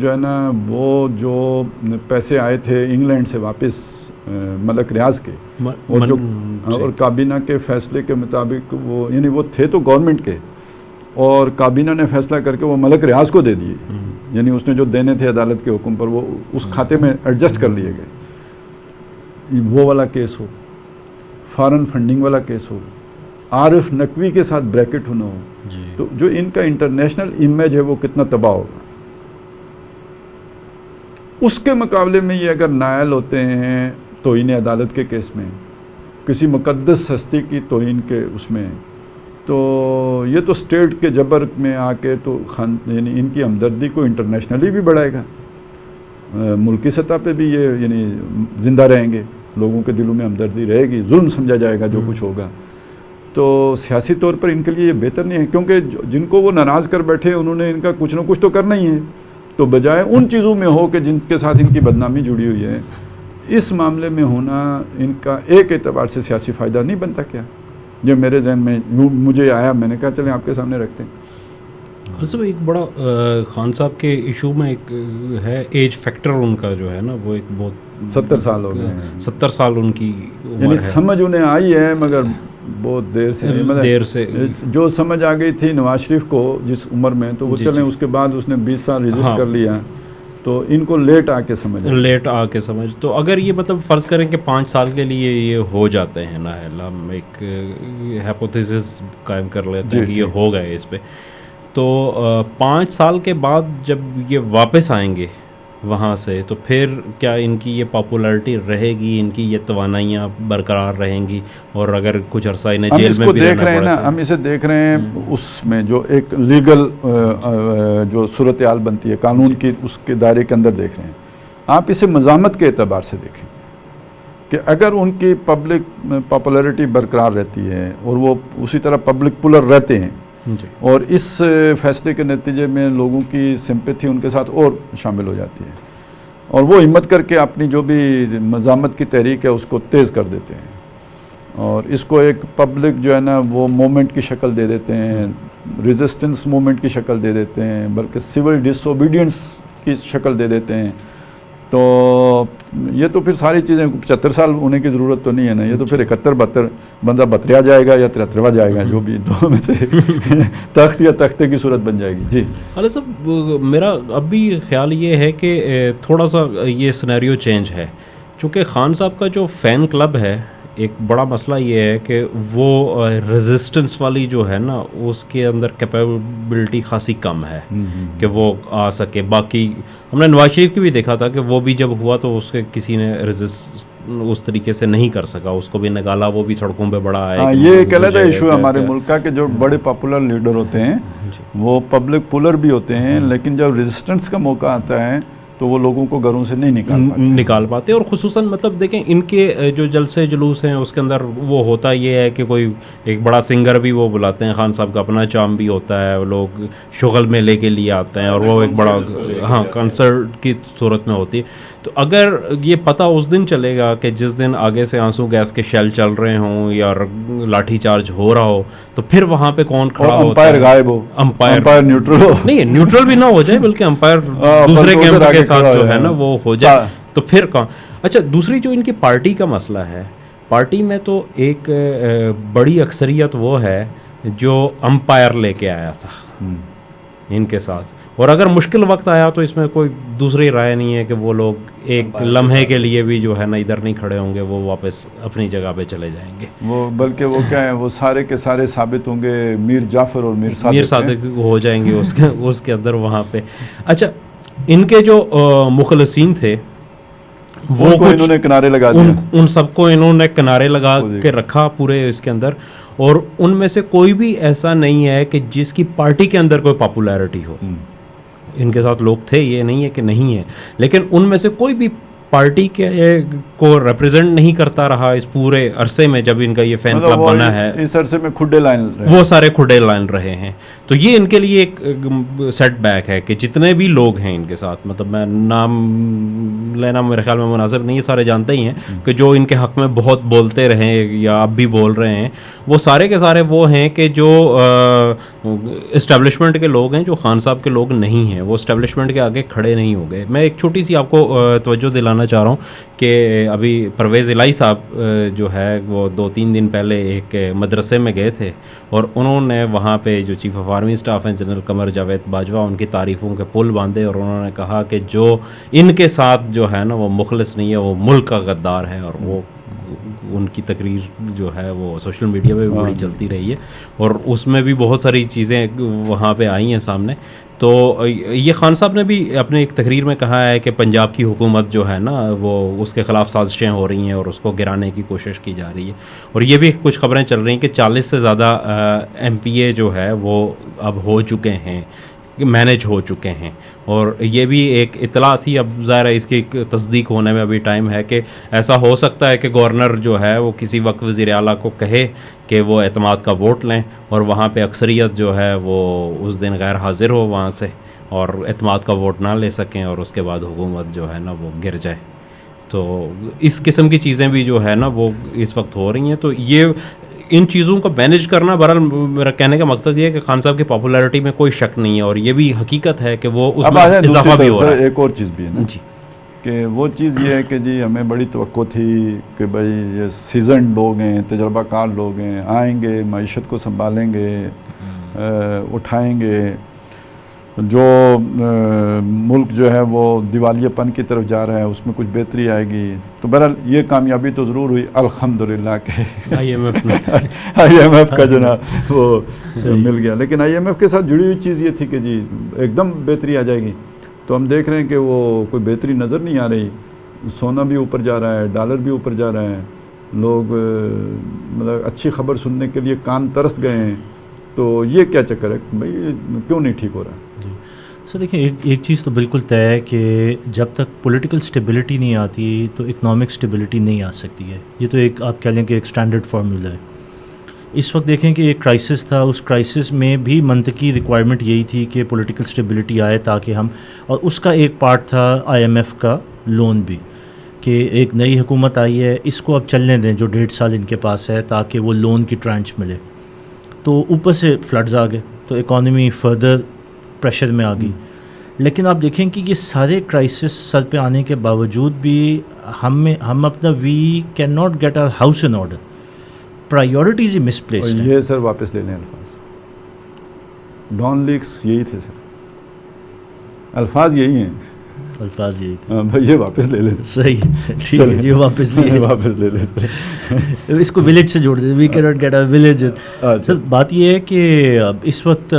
جو ہے نا وہ جو پیسے آئے تھے انگلینڈ سے واپس ملک ریاض کے، اور جو اور کابینہ کے فیصلے کے مطابق وہ یعنی وہ تھے تو گورنمنٹ کے، اور کابینہ نے فیصلہ کر کے وہ ملک ریاض کو دے دیے، یعنی اس نے جو دینے تھے عدالت کے حکم پر وہ اس کھاتے میں ایڈجسٹ کر لیے گئے. وہ والا کیس ہو، فارن فنڈنگ والا کیس ہو، عارف نقوی کے ساتھ بریکٹ ہونا ہو، تو جو ان کا انٹرنیشنل امیج ہے وہ کتنا تباہ ہوگا. اس کے مقابلے میں یہ اگر نائل ہوتے ہیں توہین عدالت کے کیس میں، کسی مقدس ہستی کی توہین کے اس میں، تو یہ تو اسٹیٹ کے جبر میں آ کے تو یعنی ان کی ہمدردی کو انٹرنیشنلی بھی بڑھائے گا، ملکی سطح پہ بھی یہ یعنی زندہ رہیں گے، لوگوں کے دلوں میں ہمدردی رہے گی، ظلم سمجھا جائے گا جو کچھ ہوگا. تو سیاسی طور پر ان کے لیے یہ بہتر نہیں ہے، کیونکہ جن کو وہ ناراض کر بیٹھے انہوں نے ان کا کچھ نہ کچھ تو کرنا ہی ہے. تو بجائے ان چیزوں میں ہو کہ جن کے ساتھ ان کی بدنامی جڑی ہوئی ہے، اس معاملے میں ہونا ان کا ایک اعتبار سے سیاسی فائدہ نہیں بنتا کیا؟ جو میرے ذہن میں مجھے آیا، میں نے کہا چلیں آپ کے سامنے رکھتے ہیں. صاحب ایک بڑا خان صاحب کے ایشو میں ایک ہے ایج فیکٹر، ان کا جو ہے نا وہ ایک بہت 70 سال ہو گئے ہیں، 70 سال ان کی عمر یعنی ہے. سمجھ انہیں آئی ہے مگر بہت دیر سے دیر سے جو سمجھ آ گئی تھی نواز شریف کو جس عمر میں تو وہ چلیں اس کے بعد اس نے 20 سال رجسٹ کر لیا تو ان کو لیٹ آ کے سمجھ تو اگر یہ مطلب فرض کریں کہ 5 سال کے لیے یہ ہو جاتے ہیں نا، ہم ایک ہیپوتھیسس قائم کر لیتے ہیں کہ یہ ہو گئے اس پہ، تو 5 سال کے بعد جب یہ واپس آئیں گے وہاں سے تو پھر کیا ان کی یہ پاپولیرٹی رہے گی، ان کی یہ توانائیاں برقرار رہیں گی؟ اور اگر کچھ عرصہ انہیں جیل میں بھی دیکھ رہے ہیں نا، ہم اسے دیکھ رہے ہیں اس میں جو ایک لیگل جو صورتحال بنتی ہے قانون کی، اس کے دائرے کے اندر دیکھ رہے ہیں. آپ اسے مزاحمت کے اعتبار سے دیکھیں کہ اگر ان کی پبلک پاپولیرٹی برقرار رہتی ہے اور وہ اسی طرح پبلک پولر رہتے ہیں اور اس فیصلے کے نتیجے میں لوگوں کی سمپیتھی ان کے ساتھ اور شامل ہو جاتی ہے اور وہ ہمت کر کے اپنی جو بھی مزاحمت کی تحریک ہے اس کو تیز کر دیتے ہیں اور اس کو ایک پبلک جو ہے نا وہ مومنٹ کی شکل دے دیتے ہیں، ریزسٹنس مومنٹ کی شکل دے دیتے ہیں، بلکہ سول ڈس اوبیڈینس کی شکل دے دیتے ہیں. تو یہ تو پھر ساری چیزیں 75 سال ہونے کی ضرورت تو نہیں ہے نا، یہ تو پھر 71-72 بندہ 72 جائے گا یا 73 جائے گا، جو بھی دو میں سے تخت یا تختے کی صورت بن جائے گی. جی علی صاحب، میرا اب بھی خیال یہ ہے کہ تھوڑا سا یہ سینیریو چینج ہے، چونکہ خان صاحب کا جو فین کلب ہے، ایک بڑا مسئلہ یہ ہے کہ وہ ریزسٹنس والی جو ہے نا اس کے اندر کیپیبلٹی خاصی کم ہے کہ وہ آ سکے. باقی ہم نے نواز شریف کی بھی دیکھا تھا کہ وہ بھی جب ہوا تو اس کے کسی نے ریزسٹ اس طریقے سے نہیں کر سکا، اس کو بھی نکالا، وہ بھی سڑکوں پہ بڑا آیا. یہ ایک علیحدہ ایشو ہے ہمارے ملک کا کہ جو بڑے پاپولر لیڈر ہوتے ہیں وہ پبلک پولر بھی ہوتے ہیں، لیکن جب ریزسٹنس کا موقع آتا ہے تو وہ لوگوں کو گھروں سے نہیں نکال پاتے. اور خصوصاً مطلب دیکھیں ان کے جو جلسے جلوس ہیں اس کے اندر وہ ہوتا یہ ہے کہ کوئی ایک بڑا سنگر بھی وہ بلاتے ہیں، خان صاحب کا اپنا چام بھی ہوتا ہے، لوگ شغل میں لے کے لیے آتے ہیں اور وہ ایک بڑا کنسرٹ کی صورت میں ہوتی ہے. تو اگر یہ پتہ اس دن چلے گا کہ جس دن آگے سے آنسو گیس کے شیل چل رہے ہوں یا لاٹھی چارج ہو رہا ہو تو پھر وہاں پہ کون کھڑا ہوتا ہے؟ امپائر غائب ہو، امپائر نیوٹرل ہو، نہیں نیوٹرل بھی نہ ہو جائے بلکہ امپائر دوسرے کیمپ کے ساتھ جو ہے نا وہ ہو جائے تو پھر کہاں. اچھا، دوسری جو ان کی پارٹی کا مسئلہ ہے، پارٹی میں تو ایک بڑی اکثریت وہ ہے جو امپائر لے کے آیا تھا ان کے ساتھ، اور اگر مشکل وقت آیا تو اس میں کوئی دوسری رائے نہیں ہے کہ وہ لوگ ایک لمحے کے لیے بھی جو ہے نا ادھر نہیں کھڑے ہوں گے، وہ واپس اپنی جگہ پہ چلے جائیں گے. وہ بلکہ وہ کیا ہے، وہ سارے کے سارے ثابت ہوں گے میر جعفر اور میر صادق ہو جائیں گے اس کے اندر وہاں پہ. اچھا، ان کے جو مخلصین تھے وہ انہوں نے کنارے لگا دیا، ان سب کو انہوں نے کنارے لگا کے رکھا پورے اس کے اندر، اور ان میں سے کوئی بھی ایسا نہیں ہے کہ جس کی پارٹی کے اندر کوئی پاپولیرٹی ہو. ان کے ساتھ لوگ تھے، یہ نہیں ہے کہ نہیں ہے، لیکن ان میں سے کوئی بھی پارٹی کے کو ریپریزنٹ نہیں کرتا رہا اس پورے عرصے میں جب ان کا یہ فین کلب بنا ہے. اس عرصے میں کھڈے لائن وہ سارے کھڈے لائن رہے ہیں. تو یہ ان کے لیے ایک سیٹ بیک ہے کہ جتنے بھی لوگ ہیں ان کے ساتھ، مطلب میں نام لینا میرے خیال میں مناسب نہیں ہے، سارے جانتے ہی ہیں کہ جو ان کے حق میں بہت بولتے رہے یا اب بھی بول رہے ہیں، وہ سارے کے سارے وہ ہیں کہ جو اسٹیبلشمنٹ کے لوگ ہیں، جو خان صاحب کے لوگ نہیں ہیں، وہ اسٹیبلشمنٹ کے آگے کھڑے نہیں ہو گئے. میں ایک چھوٹی سی آپ کو توجہ دلانا چاہ رہا ہوں کہ ابھی پرویز الہی صاحب جو ہے وہ 2-3 دن پہلے ایک مدرسے میں گئے تھے اور انہوں نے وہاں پہ جو چیف آف آرمی اسٹاف ہیں جنرل قمر جاوید باجوہ، ان کی تعریفوں کے پل باندھے اور انہوں نے کہا کہ جو ان کے ساتھ جو ہے نا وہ مخلص نہیں ہے، وہ ملک کا غدار ہے. اور وہ ان کی تقریر جو ہے وہ سوشل میڈیا پہ بھی بڑی چلتی رہی ہے اور اس میں بھی بہت ساری چیزیں وہاں پہ آئی ہیں سامنے. تو یہ خان صاحب نے بھی اپنے ایک تقریر میں کہا ہے کہ پنجاب کی حکومت جو ہے نا وہ اس کے خلاف سازشیں ہو رہی ہیں اور اس کو گرانے کی کوشش کی جا رہی ہے. اور یہ بھی کچھ خبریں چل رہی ہیں کہ 40 سے زیادہ MPA جو ہے وہ اب ہو چکے ہیں، مینج ہو چکے ہیں. اور یہ بھی ایک اطلاع تھی، اب ظاہر ہے اس کی تصدیق ہونے میں ابھی ٹائم ہے کہ ایسا ہو سکتا ہے کہ گورنر جو ہے وہ کسی وقت وزیر اعلیٰ کو کہے کہ وہ اعتماد کا ووٹ لیں اور وہاں پہ اکثریت جو ہے وہ اس دن غیر حاضر ہو وہاں سے اور اعتماد کا ووٹ نہ لے سکیں اور اس کے بعد حکومت جو ہے نا وہ گر جائے. تو اس قسم کی چیزیں بھی جو ہے نا وہ اس وقت ہو رہی ہیں. تو یہ ان چیزوں کو مینیج کرنا، بہرحال میرا کہنے کا مقصد یہ ہے کہ خان صاحب کی پاپولیرٹی میں کوئی شک نہیں ہے اور یہ بھی حقیقت ہے کہ وہ اس میں اضافہ بھی ہو رہا ہے. ایک اور چیز بھی ہے نا جی، کہ وہ چیز یہ ہے کہ جی ہمیں بڑی توقع تھی کہ بھائی یہ سیزنڈ لوگ ہیں، تجربہ کار لوگ ہیں، آئیں گے، معیشت کو سنبھالیں گے، اٹھائیں گے، جو ملک جو ہے وہ دیوالیہ پن کی طرف جا رہا ہے اس میں کچھ بہتری آئے گی. تو بہرحال یہ کامیابی تو ضرور ہوئی الحمدللہ کہ آئی ایم ایف کا جو نا وہ مل گیا. لیکن آئی ایم ایف کے ساتھ جڑی ہوئی چیز یہ تھی کہ جی ایک دم بہتری آ جائے گی. تو ہم دیکھ رہے ہیں کہ وہ کوئی بہتری نظر نہیں آ رہی. سونا بھی اوپر جا رہا ہے، ڈالر بھی اوپر جا رہا ہے، لوگ مطلب اچھی خبر سننے کے لیے کان ترس گئے ہیں. تو یہ کیا چکر ہے بھائی، کیوں نہیں ٹھیک ہو رہا ہے؟ سر دیکھیں ایک چیز تو بالکل طے ہے کہ جب تک پولیٹیکل سٹیبلٹی نہیں آتی تو اکنامک سٹیبلٹی نہیں آ سکتی ہے. یہ تو ایک آپ کہہ لیں کہ ایک سٹینڈرڈ فارمولا ہے. اس وقت دیکھیں کہ ایک کرائسس تھا، اس کرائسس میں بھی منطقی ریکوائرمنٹ یہی تھی کہ پولیٹیکل سٹیبلٹی آئے تاکہ ہم، اور اس کا ایک پارٹ تھا آئی ایم ایف کا لون بھی، کہ ایک نئی حکومت آئی ہے، اس کو اب چلنے دیں جو 1.5 سال ان کے پاس ہے تاکہ وہ لون کی ٹرانچ ملے. تو اوپر سے فلڈز آ گئے تو اکانومی فردر پریشر میں آ گئی. لیکن آپ دیکھیں کہ یہ سارے کرائسس سر پہ آنے کے باوجود بھی ہم اپنا we can not get our house in order. Priorities ہی مس پلیسڈ ہیں. یہ سر واپس لے لیں الفاظ، ڈان لیکس یہی تھے سر، الفاظ یہی ہیں، الفاظ یہی تھے. ہاں بھائی یہ واپس لے لیں. صحیح ٹھیک ہے جی، واپس واپس لے لیں سر. اس کو ولیج سے جوڑ دیں. We can not get a village. Sir بات یہ ہے کہ اس وقت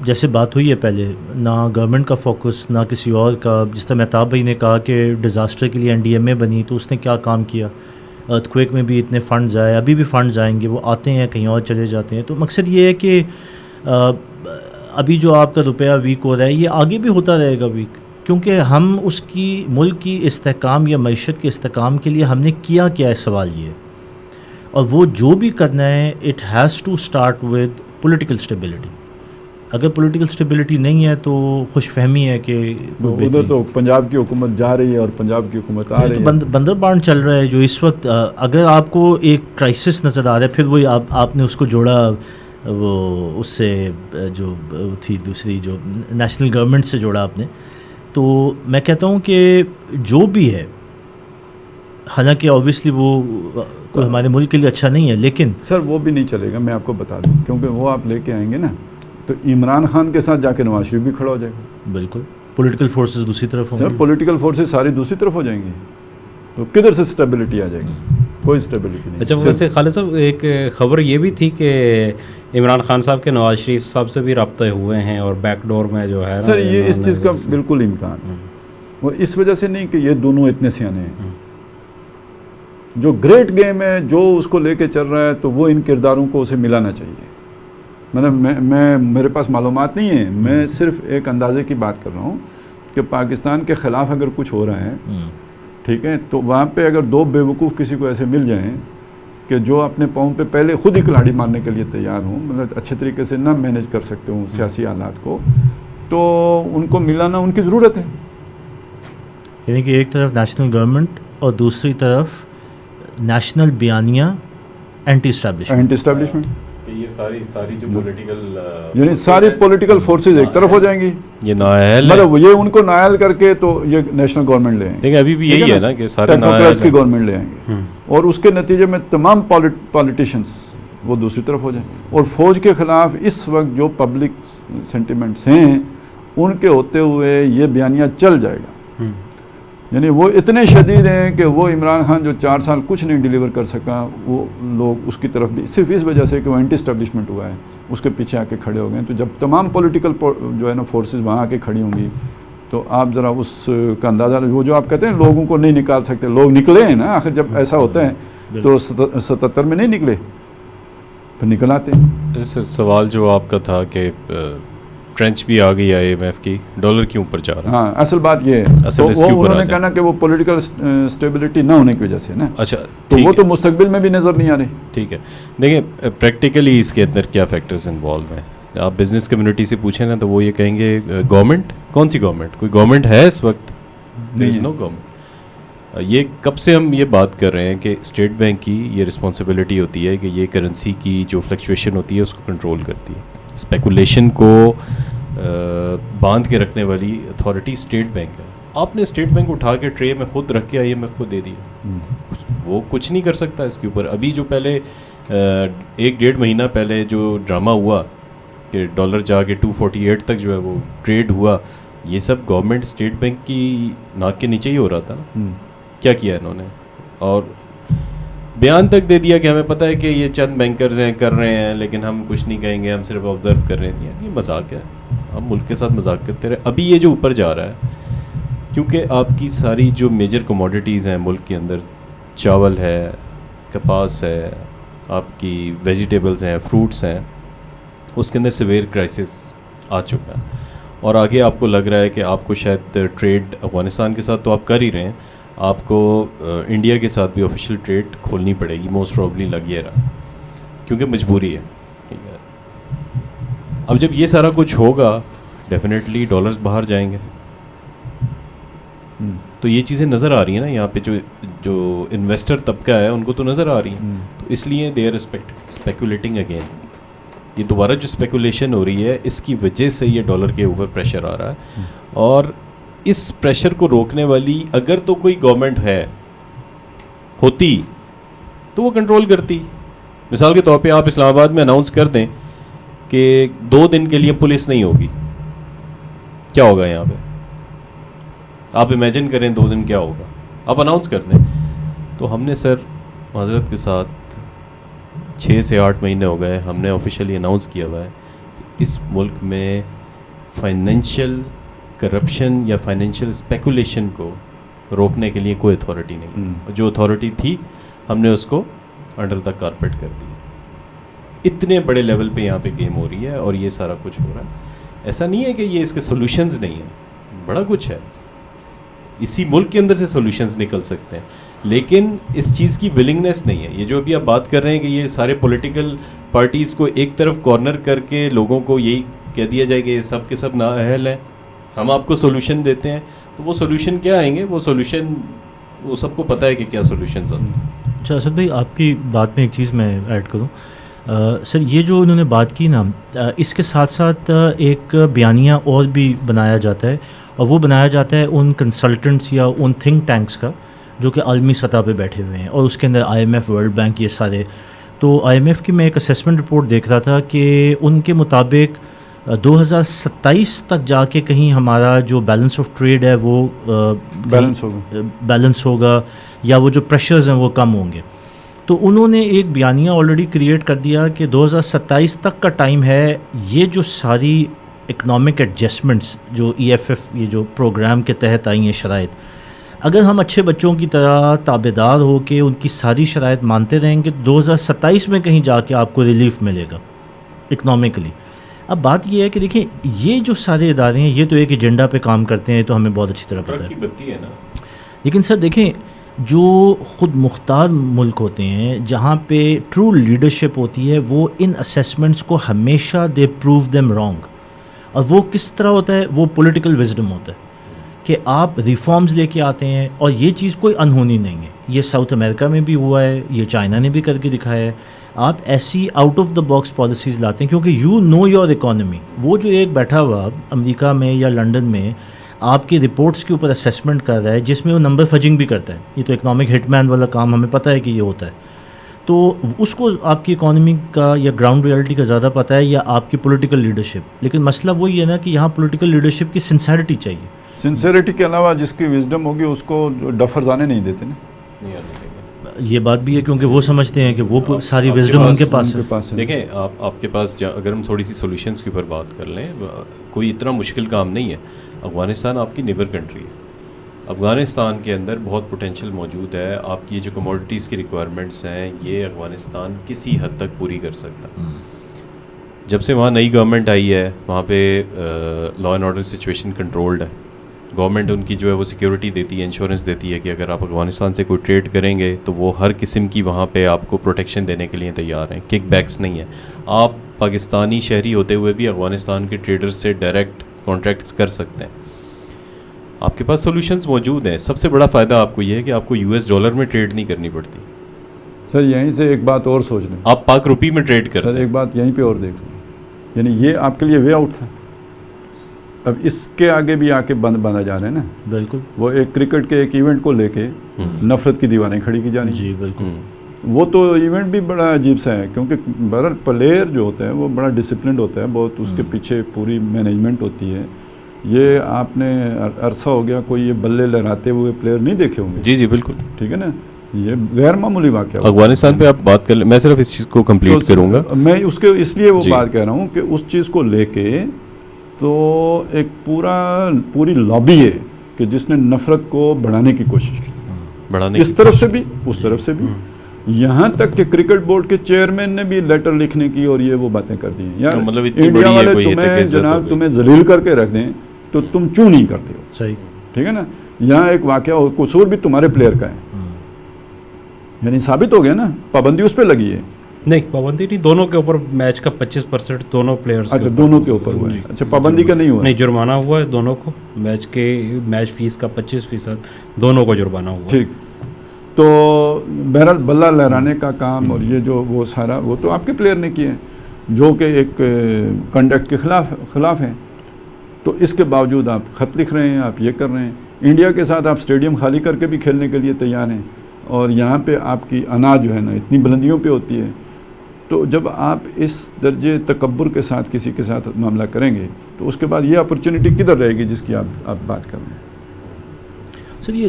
جیسے بات ہوئی ہے پہلے، نہ گورنمنٹ کا فوکس نہ کسی اور کا. جس طرح مہتاب بھائی نے کہا کہ ڈیزاسٹر کے لیے این ڈی ایم اے بنی تو اس نے کیا کام کیا. ارتھ کویک میں بھی اتنے فنڈز آئے، ابھی بھی فنڈز آئیں گے، وہ آتے ہیں کہیں اور چلے جاتے ہیں. تو مقصد یہ ہے کہ ابھی جو آپ کا روپیہ ویک ہو رہا ہے یہ آگے بھی ہوتا رہے گا ویک، کیونکہ ہم اس کی ملک کی استحکام یا معیشت کے استحکام کے لیے ہم نے کیا کیا ہے. سوال یہ ہے، اور وہ جو بھی کرنا ہے it has to start with political stability. اگر پولیٹیکل اسٹیبلٹی نہیں ہے تو خوش فہمی ہے کہ ادھر تو پنجاب کی حکومت جا رہی ہے اور پنجاب کی حکومت آ رہی ہے. بندر بانڈ چل رہا ہے جو اس وقت. اگر آپ کو ایک کرائسس نظر آ رہا ہے، پھر وہی آپ نے اس کو جوڑا وہ اس سے جو تھی دوسری جو نیشنل گورنمنٹ سے جوڑا آپ نے. تو میں کہتا ہوں کہ جو بھی ہے، حالانکہ اوبیسلی وہ کوئی ہمارے ملک کے لیے اچھا نہیں ہے، لیکن سر وہ بھی نہیں چلے گا. میں آپ کو بتا دوں، کیونکہ وہ آپ لے کے آئیں گے نا تو عمران خان کے ساتھ جا کے نواز شریف بھی کھڑا ہو جائے گا. بالکل پولیٹیکل فورسز دوسری طرف ہوں سر گے. پولیٹیکل فورسز ساری دوسری طرف ہو جائیں گی، تو کدھر سے اسٹیبلٹی آ جائے گی؟ کوئی اسٹیبلٹی نہیں. اچھا ویسے خالد صاحب ایک خبر یہ بھی تھی کہ عمران خان صاحب کے نواز شریف صاحب سے بھی رابطے ہوئے ہیں اور بیک ڈور میں جو ہے سر یہ اس چیز کا بالکل امکان ہے. وہ اس وجہ سے نہیں کہ یہ دونوں اتنے سیانے ہیں. جو گریٹ گیم ہے جو اس کو لے کے چل رہا ہے تو وہ ان کرداروں کو اسے ملانا چاہیے. مطلب میں میرے پاس معلومات نہیں ہیں، میں صرف ایک اندازے کی بات کر رہا ہوں کہ پاکستان کے خلاف اگر کچھ ہو رہا ہے، ٹھیک ہے، تو وہاں پہ اگر دو بیوقوف کسی کو ایسے مل جائیں کہ جو اپنے پاؤں پہ پہلے خود ہی کلاڑی مارنے کے لیے تیار ہوں، مطلب اچھے طریقے سے نہ مینیج کر سکتے ہوں سیاسی حالات کو، تو ان کو ملانا ان کی ضرورت ہے. یعنی کہ ایک طرف نیشنل گورنمنٹ اور دوسری طرف نیشنل بیانیہ اینٹی اسٹیبلشمنٹ. یہ ساری جو پولیٹیکل یعنی ساری پولیٹیکل فورسز ایک طرف ہو جائیں گی. یہ نااہل مطلب یہ ان کو نااہل کر کے تو یہ نیشنل گورنمنٹ لے آئیں گے. دیکھیں ابھی بھی یہی ہے نا کہ سارے ٹیکنوکریٹس کی گورنمنٹ لے آئیں گے اور اس کے نتیجے میں تمام پالیٹیشینس وہ دوسری طرف ہو جائیں. اور فوج کے خلاف اس وقت جو پبلک سینٹیمنٹس ہیں ان کے ہوتے ہوئے یہ بیانیہ چل جائے گا. یعنی وہ اتنے شدید ہیں کہ وہ عمران خان جو 4 سال کچھ نہیں ڈیلیور کر سکا، وہ لوگ اس کی طرف بھی صرف اس وجہ سے کہ وہ اینٹی اسٹیبلشمنٹ ہوا ہے اس کے پیچھے آ کے کھڑے ہو گئے. تو جب تمام پولیٹیکل جو ہے نا فورسز وہاں آ کے کھڑی ہوں گی تو آپ ذرا اس کا اندازہ، وہ جو آپ کہتے ہیں لوگوں کو نہیں نکال سکتے، لوگ نکلے ہیں نا آخر. جب ایسا ہوتا ہے تو 77 میں نہیں نکلے تو نکل آتے ہیں. سوال جو آپ کا تھا کہ ٹرنچ بھی آ گئی آئی ایم ایف کی، ڈالر کیوں اوپر جا رہا ہے؟ ہاں اصل بات یہ ہے تو انہوں نے کہا کہ وہ پولیٹیکل اسٹیبلٹی نہ ہونے کی وجہ سے نا. اچھا تو وہ تو مستقبل میں بھی نظر نہیں آ رہی. ٹھیک ہے، دیکھیں پریکٹیکلی اس کے اندر کیا فیکٹرز انوالو ہیں. آپ بزنس کمیونٹی سے پوچھیں نا تو وہ یہ کہیں گے گورنمنٹ، کون سی گورنمنٹ؟ کوئی گورنمنٹ ہے اس وقت؟ دیر از نو گورنمنٹ. یہ کب سے ہم یہ بات کر رہے ہیں کہ اسٹیٹ بینک کی یہ رسپانسبلٹی ہوتی ہے کہ یہ کرنسی کی جو فلکچویشن ہوتی ہے اس کو کنٹرول کرتی ہے. اسپیکولیشن کو باندھ کے رکھنے والی اتھارٹی اسٹیٹ بینک ہے. آپ نے اسٹیٹ بینک اٹھا کے ٹرے میں خود رکھ کے IMF کو دے دیا, وہ کچھ نہیں کر سکتا اس کے اوپر. ابھی جو پہلے 1-1.5 مہینہ پہلے جو ڈرامہ ہوا کہ ڈالر جا کے 248 تک جو ہے وہ ٹریڈ ہوا, یہ سب گورنمنٹ اسٹیٹ بینک کی ناک کے نیچے ہی ہو رہا تھا نا. کیا کیا انہوں نے, اور بیان تک دے دیا کہ ہمیں پتہ ہے کہ یہ چند بینکرز ہیں کر رہے ہیں لیکن ہم کچھ نہیں کہیں گے, ہم صرف آبزرو کر رہے ہیں. یہ مذاق ہے, ہم ملک کے ساتھ مذاق کرتے رہے. ابھی یہ جو اوپر جا رہا ہے کیونکہ آپ کی ساری جو میجر کموڈیٹیز ہیں ملک کے اندر, چاول ہے, کپاس ہے, آپ کی ویجیٹیبلز ہیں, فروٹس ہیں, اس کے اندر سیویئر کرائسس آ چکا ہے. اور آگے آپ کو لگ رہا ہے کہ آپ کو شاید ٹریڈ افغانستان کے ساتھ تو آپ کر ہی رہے ہیں, آپ کو انڈیا کے ساتھ بھی آفیشیل ٹریڈ کھولنی پڑے گی, موسٹ پروبلی لگ یہ رہا, کیونکہ مجبوری ہے. ٹھیک ہے, اب جب یہ سارا کچھ ہوگا ڈیفینیٹلی ڈالرز باہر جائیں گے. تو یہ چیزیں نظر آ رہی ہیں نا یہاں پہ, جو انویسٹر طبقہ ہے ان کو تو نظر آ رہی ہیں. تو اس لیے دے آر اسپیکولیٹنگ اگین. یہ دوبارہ جو اسپیکولیشن ہو رہی ہے اس کی وجہ سے یہ ڈالر کے اوپر پریشر آ رہا ہے. اور اس پریشر کو روکنے والی اگر تو کوئی گورنمنٹ ہوتی تو وہ کنٹرول کرتی. مثال کے طور پہ آپ اسلام آباد میں اناؤنس کر دیں کہ 2 دن کے لیے پولیس نہیں ہوگی, کیا ہوگا یہاں پہ؟ آپ امیجن کریں 2 دن کیا ہوگا, آپ اناؤنس کر دیں. تو ہم نے سر معذرت کے ساتھ 6 سے 8 مہینے ہو گئے, ہم نے آفیشیلی اناؤنس کیا ہوا ہے کہ اس ملک میں فائنینشیل کرپشن یا فائنینشیل اسپیکولیشن کو روکنے کے لیے کوئی اتھارٹی نہیں. جو اتھارٹی تھی ہم نے اس کو انڈر دا کارپیٹ کر دی. اتنے بڑے لیول پہ یہاں پہ گیم ہو رہی ہے اور یہ سارا کچھ ہو رہا ہے. ایسا نہیں ہے کہ یہ اس کے سولوشنز نہیں ہیں, بڑا کچھ ہے, اسی ملک کے اندر سے سولوشنز نکل سکتے ہیں, لیکن اس چیز کی ولنگنیس نہیں ہے. یہ جو ابھی آپ بات کر رہے ہیں کہ یہ سارے پولیٹیکل پارٹیز کو ایک طرف کارنر کر کے لوگوں کو یہی کہہ دیا جائے کہ یہ سب کے سب نااہل ہیں, ہم آپ کو سولوشن دیتے ہیں. تو وہ سولوشن کیا آئیں گے, وہ سولوشن وہ سب کو پتہ ہے کہ کیا سولوشنز ہوتے ہیں. اچھا اسد بھائی, آپ کی بات میں ایک چیز میں ایڈ کروں. سر یہ جو انہوں نے بات کی نا, اس کے ساتھ ساتھ ایک بیانیہ اور بھی بنایا جاتا ہے, اور وہ بنایا جاتا ہے ان کنسلٹنٹس یا ان تھنک ٹینکس کا جو کہ عالمی سطح پہ بیٹھے ہوئے ہیں, اور اس کے اندر IMF, ورلڈ بینک, یہ سارے. تو IMF کی میں ایک اسیسمنٹ رپورٹ دیکھ رہا تھا کہ ان کے مطابق 2027 تک جا کے کہیں ہمارا جو بیلنس آف ٹریڈ ہے وہ بیلنس ہوگا, یا وہ جو پریشرز ہیں وہ کم ہوں گے. تو انہوں نے ایک بیانیہ آلریڈی کریٹ کر دیا کہ 2027 تک کا ٹائم ہے. یہ جو ساری اکنامک ایڈجسٹمنٹس جو EFF یہ جو پروگرام کے تحت آئی ہیں شرائط, اگر ہم اچھے بچوں کی طرح تابع دار ہو کے ان کی ساری شرائط مانتے رہیں گے, 2027 میں کہیں جا کے آپ کو ریلیف ملے گا اکنامکلی. اب بات یہ ہے کہ دیکھیں, یہ جو سارے ادارے ہیں یہ تو ایک ایجنڈا پہ کام کرتے ہیں, تو ہمیں بہت اچھی طرح پتہ ہے. لیکن سر دیکھیں, جو خود مختار ملک ہوتے ہیں جہاں پہ ٹرو لیڈرشپ ہوتی ہے, وہ ان اسیسمنٹس کو ہمیشہ دے پروو دیم رانگ. اور وہ کس طرح ہوتا ہے, وہ پولیٹیکل وزڈم ہوتا ہے کہ آپ ریفارمز لے کے آتے ہیں, اور یہ چیز کوئی انہونی نہیں ہے. یہ ساؤتھ امریکہ میں بھی ہوا ہے, یہ چائنا نے بھی کر کے دکھایا ہے. آپ ایسی out of the box policies لاتے ہیں کیونکہ یو نو یور اکانومی. وہ جو ایک بیٹھا ہوا امریکہ میں یا لنڈن میں آپ کی رپورٹس کے اوپر اسیسمنٹ کر رہا ہے, جس میں وہ نمبر فجنگ بھی کرتا ہے, یہ تو اکنامک ہٹ مین والا کام ہمیں پتہ ہے کہ یہ ہوتا ہے. تو اس کو آپ کی اکانومی کا یا گراؤنڈ ریالٹی کا زیادہ پتہ ہے, یا آپ کی پولیٹیکل لیڈرشپ. لیکن مسئلہ وہی ہے نا کہ یہاں پولیٹیکل لیڈرشپ کی سنسیرٹی چاہیے. سنسیریٹی کے علاوہ جس کی وزڈم ہوگی اس کو ڈفرز آنے نہیں دیتے نا. یہ بات بھی ہے کیونکہ وہ سمجھتے ہیں کہ وہ ساری وزڈم ان کے پاس ہے. دیکھیں آپ کے پاس اگر ہم تھوڑی سی سولوشنس کے اوپر بات کر لیں, کوئی اتنا مشکل کام نہیں ہے. افغانستان آپ کی نیبر کنٹری ہے. افغانستان کے اندر بہت پوٹینشیل موجود ہے. آپ کی یہ جو کموڈیٹیز کی ریکوائرمنٹس ہیں یہ افغانستان کسی حد تک پوری کر سکتا. جب سے وہاں نئی گورنمنٹ آئی ہے وہاں پہ law and order situation controlled ہے. گورنمنٹ ان کی جو ہے وہ سیکیورٹی دیتی ہے, انشورنس دیتی ہے کہ اگر آپ افغانستان سے کوئی ٹریڈ کریں گے تو وہ ہر قسم کی وہاں پہ آپ کو پروٹیکشن دینے کے لیے تیار ہیں. کک بیکس نہیں ہے. آپ پاکستانی شہری ہوتے ہوئے بھی افغانستان کے ٹریڈرز سے ڈائریکٹ کانٹریکٹس کر سکتے ہیں. آپ کے پاس سولوشنز موجود ہیں. سب سے بڑا فائدہ آپ کو یہ ہے کہ آپ کو $US میں ٹریڈ نہیں کرنی پڑتی. سر یہیں سے ایک بات اور سوچ لیں, آپ پاک روپی میں ٹریڈ کرتے ہیں. سر ایک بات یہیں پہ اور دیکھ لیں, یعنی یہ آپ کے لیے وے آؤٹ تھا. اب اس کے آگے بھی آ کے باندھا جا رہے ہیں نا. بالکل. وہ ایک کرکٹ کے ایک ایونٹ کو لے کے نفرت کی دیواریں کھڑی کی جانی. جی بالکل. وہ تو ایونٹ بھی بڑا عجیب سا ہے, کیونکہ بہرحال پلیئر جو ہوتا ہے وہ بڑا ڈسپلنڈ ہوتا ہے بہت, اس کے پیچھے پوری مینجمنٹ ہوتی ہے. یہ آپ نے عرصہ ہو گیا کوئی یہ بلے لہراتے ہوئے پلیئر نہیں دیکھے ہوں گے. جی جی بالکل. ٹھیک ہے نا, یہ غیر معمولی واقعہ. افغانستان پہ آپ بات کر لیں, میں صرف اس چیز کو کمپلیٹ کروں گا. میں اس کے اس لیے وہ بات کہہ رہا ہوں کہ اس چیز کو لے کے تو ایک پوری لابی ہے کہ جس نے نفرت کو بڑھانے کی کوشش کی, بڑھانے اس طرف سے بھی اس طرف سے بھی, یہاں تک کہ کرکٹ بورڈ کے چیئرمین نے بھی لیٹر لکھنے کی اور یہ وہ باتیں کر دی ہیں. یار مطلب اتنی انڈیا بڑی ہے والے کوئی تمہیں عزت جناب تمہیں ذلیل کر کے رکھ دیں تو تم کیوں نہیں کرتے ہو. صحیح. ٹھیک ہے نا, یہاں ایک واقعہ قصور بھی تمہارے پلیئر کا ہے, یعنی ثابت ہو گیا نا, پابندی اس پہ لگی ہے. نہیں پابندی نہیں, دونوں کے اوپر میچ کا 25% دونوں پلیئرز. اچھا دونوں کے اوپر ہوا ہے. اچھا پابندی کا نہیں ہوا. نہیں جرمانہ ہوا ہے دونوں کو, میچ فیس کا 25% دونوں کو جرمانہ ہوا. ٹھیک. تو بہرحال بلہ لہرانے کا کام اور یہ جو وہ سارا وہ تو آپ کے پلیئر نے کیے ہیں جو کہ ایک کنڈکٹ کے خلاف ہیں. تو اس کے باوجود آپ خط لکھ رہے ہیں, آپ یہ کر رہے ہیں. انڈیا کے ساتھ آپ اسٹیڈیم خالی کر کے بھی کھیلنے کے لیے تیار ہیں, اور یہاں پہ آپ کی انا جو ہے نا اتنی بلندیوں پہ ہوتی ہے. تو جب آپ اس درجے تکبر کے ساتھ کسی کے ساتھ معاملہ کریں گے تو اس کے بعد یہ اپرچونٹی کدھر رہے گی جس کی آپ بات کر رہے ہیں. سر یہ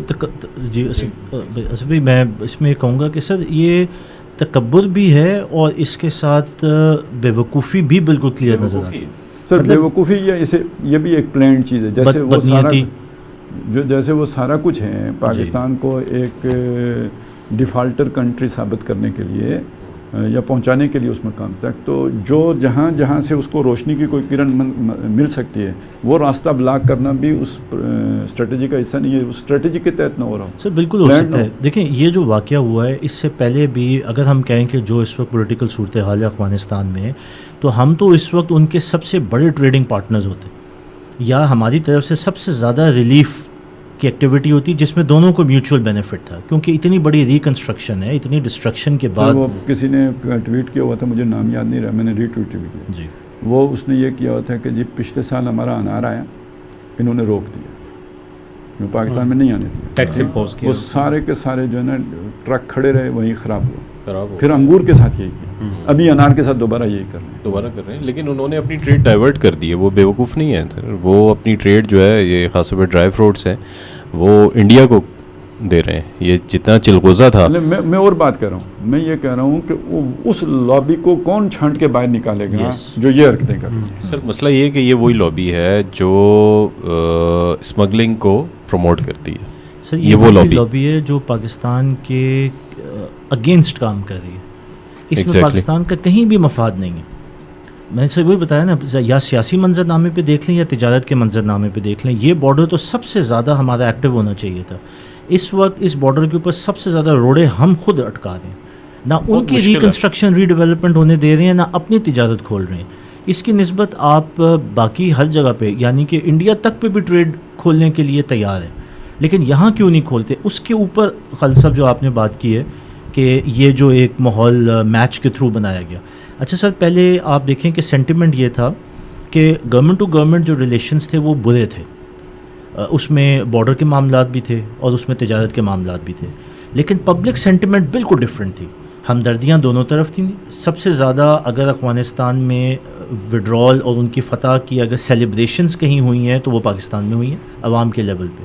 جی اسد بھائی میں اس میں کہوں گا کہ سر یہ تکبر بھی ہے اور اس کے ساتھ بے وقوفی بھی بالکل کلیئر نظر آتی ہے. سر بے وقوفی یہ بھی ایک پلانڈ چیز ہے. جیسے وہ سارا کچھ ہے پاکستان کو ایک ڈیفالٹر کنٹری ثابت کرنے کے لیے یا پہنچانے کے لیے اس مقام تک, تو جو جہاں سے اس کو روشنی کی کوئی کرن مل سکتی ہے وہ راستہ بلاک کرنا بھی اس اسٹریٹجی کا حصہ نہیں ہے, اس اسٹریٹجی کے تحت نہ ہو رہا ہو. سر بالکل ہو سکتا ہے. دیکھیں یہ جو واقعہ ہوا ہے اس سے پہلے بھی اگر ہم کہیں کہ جو اس وقت پولیٹیکل صورتحال ہے افغانستان میں, تو ہم تو اس وقت ان کے سب سے بڑے ٹریڈنگ پارٹنرز ہوتے, یا ہماری طرف سے سب سے زیادہ ریلیف کی ایکٹیویٹی ہوتی جس میں دونوں کو میوچول بینیفٹ تھا, کیونکہ اتنی بڑی ریکنسٹرکشن ہے, اتنی ڈسٹرکشن کے بعد. وہ کسی نے ٹویٹ کیا ہوا تھا, مجھے نام یاد نہیں رہا, میں نے ری ٹویٹ بھی کیا. جی وہ اس نے یہ کیا ہوا تھا کہ جی پچھلے سال ہمارا انار آیا, انہوں نے روک دیا, جو پاکستان میں نہیں آنے دیا, ٹیکس امپوز کیا. وہ سارے کے سارے جو ہے نا ٹرک کھڑے رہے, وہیں خراب ہوا. پھر انگور کے ساتھ یہی کیا, ابھی انار کے ساتھ دوبارہ یہی کر رہے ہیں. لیکن انہوں نے اپنی ٹریڈ ڈائیورٹ کر دی ہے, وہ بیوقوف نہیں ہے سر. وہ اپنی ٹریڈ جو ہے یہ خاص طور پہ ڈرائی فروٹس ہیں وہ انڈیا کو دے رہے ہیں. یہ جتنا چلغوزہ تھا, میں اور بات کر رہا ہوں, میں یہ کہہ رہا ہوں کہ اس لابی کو کون چھانٹ کے باہر نکالے گا جو یہ حرکتیں کر رہی ہیں. سر مسئلہ یہ ہے کہ یہ وہی لابی ہے جو اسمگلنگ کو پروموٹ کرتی ہے. سر یہ وہ لابی ہے جو پاکستان کے اگینسٹ کام کر رہی ہے. اس میں پاکستان کا کہیں بھی مفاد نہیں ہے. میں نے وہی بتایا نا, یا سیاسی منظر نامے پہ دیکھ لیں یا تجارت کے منظر نامے پہ دیکھ لیں, یہ بارڈر تو سب سے زیادہ ہمارا ایکٹیو ہونا چاہیے تھا. اس وقت اس بارڈر کے اوپر سب سے زیادہ روڑے ہم خود اٹکا رہے ہیں, نہ ان کی ریکنسٹرکشن ری ڈیولپمنٹ ہونے دے رہے ہیں, نہ اپنی تجارت کھول رہے ہیں. اس کی نسبت آپ باقی ہر جگہ پہ, یعنی کہ انڈیا تک پہ بھی ٹریڈ کھولنے کے لیے تیار ہیں, لیکن یہاں کیوں نہیں کھولتے. اس کے اوپر خالد صاحب جو آپ نے بات کی ہے کہ یہ جو ایک ماحول میچ کے تھرو بنایا گیا. اچھا سر, پہلے آپ دیکھیں کہ سینٹیمنٹ یہ تھا کہ گورنمنٹ ٹو گورنمنٹ جو ریلیشنز تھے وہ برے تھے, اس میں بارڈر کے معاملات بھی تھے اور اس میں تجارت کے معاملات بھی تھے, لیکن پبلک سینٹیمنٹ بالکل ڈفرینٹ تھی. ہمدردیاں دونوں طرف تھیں. سب سے زیادہ اگر افغانستان میں وڈرال اور ان کی فتح کی اگر سیلیبریشنز کہیں ہوئی ہیں تو وہ پاکستان میں ہوئی ہیں عوام کے لیول پہ,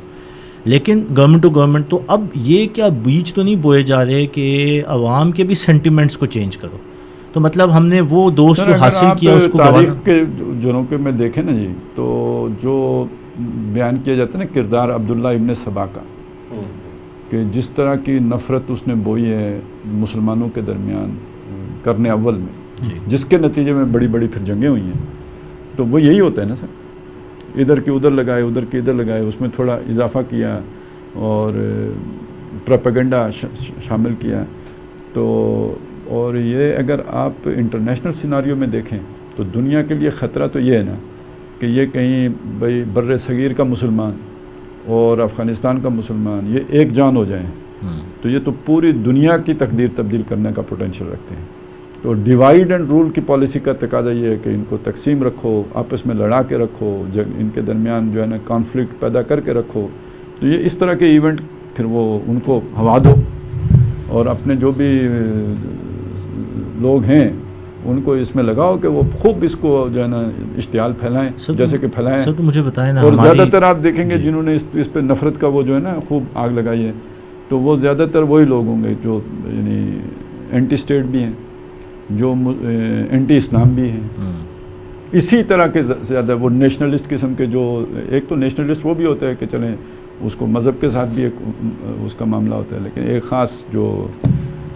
لیکن گورنمنٹ ٹو گورنمنٹ. تو اب یہ کیا بیج تو نہیں بوئے جا رہے کہ عوام کے بھی سینٹیمنٹس کو چینج کرو؟ تو مطلب ہم نے وہ دوست جو حاصل کیا اس کو تاریخ کے جنوں کے میں دیکھیں نا جی, تو جو بیان کیا جاتا ہے نا کردار عبداللہ ابن سبا کا, کہ جس طرح کی نفرت اس نے بوئی ہے مسلمانوں کے درمیان کرنے اول میں, جس کے نتیجے میں بڑی بڑی پھر جنگیں ہوئی ہیں. تو وہ یہی ہوتا ہے نا سر, ادھر کے ادھر لگائے, ادھر کے ادھر لگائے, اس میں تھوڑا اضافہ کیا اور پروپیگنڈا شامل کیا. تو اور یہ اگر آپ انٹرنیشنل سیناریو میں دیکھیں تو دنیا کے لیے خطرہ تو یہ ہے نا کہ یہ کہیں بھائی بر صغیر کا مسلمان اور افغانستان کا مسلمان یہ ایک جان ہو جائیں, تو یہ تو پوری دنیا کی تقدیر تبدیل کرنے کا پوٹینشیل رکھتے ہیں. تو ڈیوائڈ اینڈ رول کی پالیسی کا تقاضا یہ ہے کہ ان کو تقسیم رکھو، آپس میں لڑا کے رکھو، ان کے درمیان جو ہے نا کانفلکٹ پیدا کر کے رکھو. تو یہ اس طرح کے ایونٹ پھر وہ ان کو ہوا دو، اور اپنے جو بھی لوگ ہیں ان کو اس میں لگاؤ کہ وہ خوب اس کو جو ہے نا اشتعال پھیلائیں جیسے کہ پھیلائیں. سر تو مجھے بتائیں نا، اور زیادہ تر آپ دیکھیں گے جنہوں نے اس پہ نفرت کا وہ جو ہے نا خوب آگ لگائی ہے، تو وہ زیادہ تر وہی لوگ ہوں گے جو یعنی اینٹی اسٹیٹ بھی ہیں، جو اینٹی اسلام بھی ہیں. اسی طرح کے زیادہ وہ نیشنلسٹ قسم کے، جو ایک تو نیشنلسٹ وہ بھی ہوتا ہے کہ چلیں اس کو مذہب کے ساتھ بھی ایک اس کا معاملہ ہوتا ہے، لیکن ایک خاص جو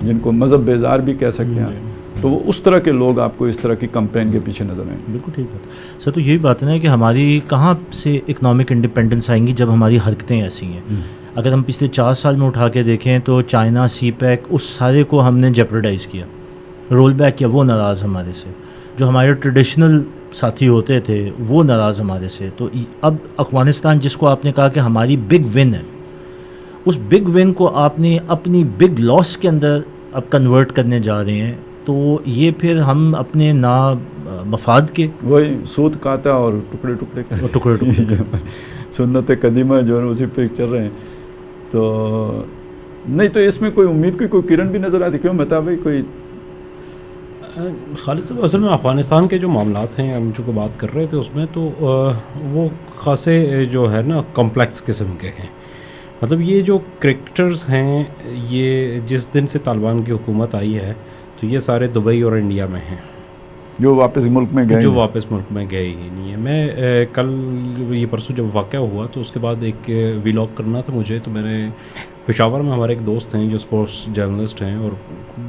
جن کو مذہب بیزار بھی کہہ سکتے ہیں، تو وہ اس طرح کے لوگ آپ کو اس طرح کی کمپین کے پیچھے نظر آئیں. بالکل ٹھیک ہے سر. تو یہی بات ہے نا کہ ہماری کہاں سے اکنامک انڈیپینڈنس آئیں گی جب ہماری حرکتیں ایسی ہیں. اگر ہم پچھلے 4 سال میں اٹھا کے دیکھیں تو چائنا، سی پیک، اس سارے کو ہم نے جیپرڈائز کیا، رول بیک کیا. وہ ناراض ہمارے سے، جو ہمارے ٹریڈیشنل ساتھی ہوتے تھے وہ ناراض ہمارے سے. تو اب افغانستان جس کو آپ نے کہا کہ ہماری بگ ون ہے، اس بگ ون کو آپ نے اپنی بگ لاس کے اندر اب کنورٹ کرنے جا رہے ہیں. تو یہ پھر ہم اپنے مفاد کے وہی سود کھاتا اور ٹکڑے ٹکڑے سنت قدیمہ جو ہے اسی پہ چل رہے ہیں. تو نہیں تو اس میں کوئی امید کی کوئی کرن بھی نظر آتی؟ کیوں متا بھائی کوئی خالد صاحب اصل میں افغانستان کے جو معاملات ہیں ہم جو بات کر رہے تھے اس میں تو وہ خاصے جو ہے نا کمپلیکس قسم کے ہیں. مطلب یہ جو کرکٹرز ہیں، یہ جس دن سے طالبان کی حکومت آئی ہے تو یہ سارے دبئی اور انڈیا میں ہیں، جو واپس ملک میں گئے ہی نہیں ہے. میں کل یہ پرسوں جب واقعہ ہوا تو اس کے بعد ایک ویلاگ کرنا تھا مجھے، تو میں نے پشاور میں ہمارے ایک دوست ہیں جو اسپورٹس جرنلسٹ ہیں اور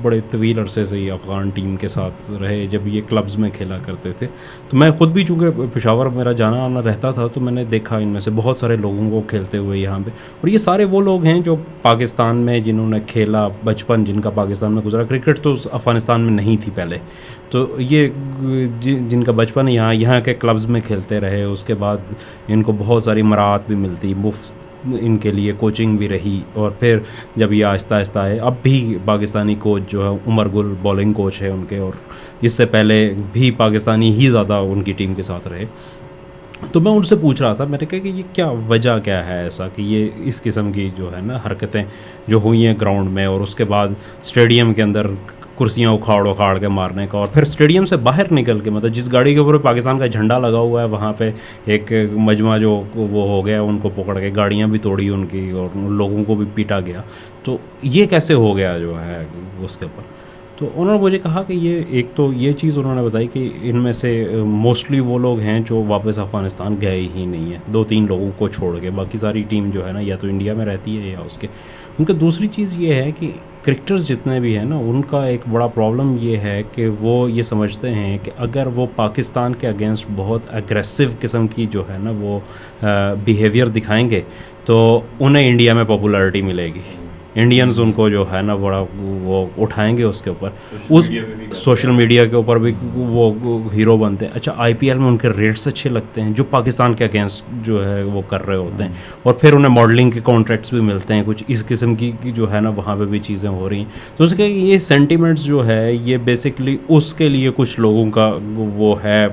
بڑے طویل عرصے سے یہ افغان ٹیم کے ساتھ رہے جب یہ کلبز میں کھیلا کرتے تھے. تو میں خود بھی چونکہ پشاور میرا جانا آنا رہتا تھا تو میں نے دیکھا ان میں سے بہت سارے لوگوں کو کھیلتے ہوئے یہاں پہ. اور یہ سارے وہ لوگ ہیں جو پاکستان میں جنہوں نے کھیلا، بچپن جن کا پاکستان میں گزرا. کرکٹ تو افغانستان میں نہیں تھی پہلے، تو یہ جن کا بچپن یہاں کے کلبز میں کھیلتے رہے. اس کے بعد ان کو بہت ساری مراعات بھی ملتی، مفت ان کے لیے کوچنگ بھی رہی. اور پھر جب یہ آہستہ آہستہ آئے، اب بھی پاکستانی کوچ جو ہے عمر گل بالنگ کوچ ہے ان کے، اور اس سے پہلے بھی پاکستانی ہی زیادہ ان کی ٹیم کے ساتھ رہے. تو میں ان سے پوچھ رہا تھا، میں نے کہا کہ یہ کیا وجہ کیا ہے ایسا کہ یہ اس قسم کی جو ہے نا حرکتیں جو ہوئی ہیں گراؤنڈ میں، اور اس کے بعد اسٹیڈیم کے اندر کرسیاں اکھاڑ کے مارنے کا، اور پھر اسٹیڈیم سے باہر نکل کے مطلب جس گاڑی کے اوپر پاکستان کا جھنڈا لگا ہوا ہے وہاں پہ ایک مجمع جو وہ ہو گیا، ان کو پکڑ کے گاڑیاں بھی توڑی ان کی اور ان لوگوں کو بھی پیٹا گیا. تو یہ کیسے ہو گیا جو ہے اس کے اوپر؟ تو انہوں نے مجھے کہا کہ یہ ایک تو یہ چیز انہوں نے بتائی کہ ان میں سے موسٹلی وہ لوگ ہیں جو واپس افغانستان گئے ہی نہیں ہیں، 2-3 لوگوں کو چھوڑ کے. باقی ساری ٹیم جو ہے نا یا تو انڈیا میں رہتی ہے یا اس کے. ان کا دوسری چیز یہ ہے کہ کرکٹرز جتنے بھی ہیں نا، ان کا ایک بڑا پرابلم یہ ہے کہ وہ یہ سمجھتے ہیں کہ اگر وہ پاکستان کے اگینسٹ بہت اگریسو قسم کی جو ہے نا وہ بیہیویئر دکھائیں گے تو انہیں انڈیا میں پاپولیرٹی ملے گی. انڈینز ان کو جو ہے نا بڑا وہ اٹھائیں گے اس کے اوپر، اس سوشل میڈیا کے اوپر بھی وہ ہیرو بنتے ہیں. اچھا آئی پی ایل میں ان کے ریٹس اچھے لگتے ہیں جو پاکستان کے اگینسٹ جو ہے وہ کر رہے ہوتے ہیں، اور پھر انہیں ماڈلنگ کے کانٹریکٹس بھی ملتے ہیں. کچھ اس قسم کی جو ہے نا وہاں پہ بھی چیزیں ہو رہی ہیں. تو اس کے یہ سینٹیمنٹس جو ہے یہ بیسکلی اس کے لیے کچھ لوگوں کا وہ ہے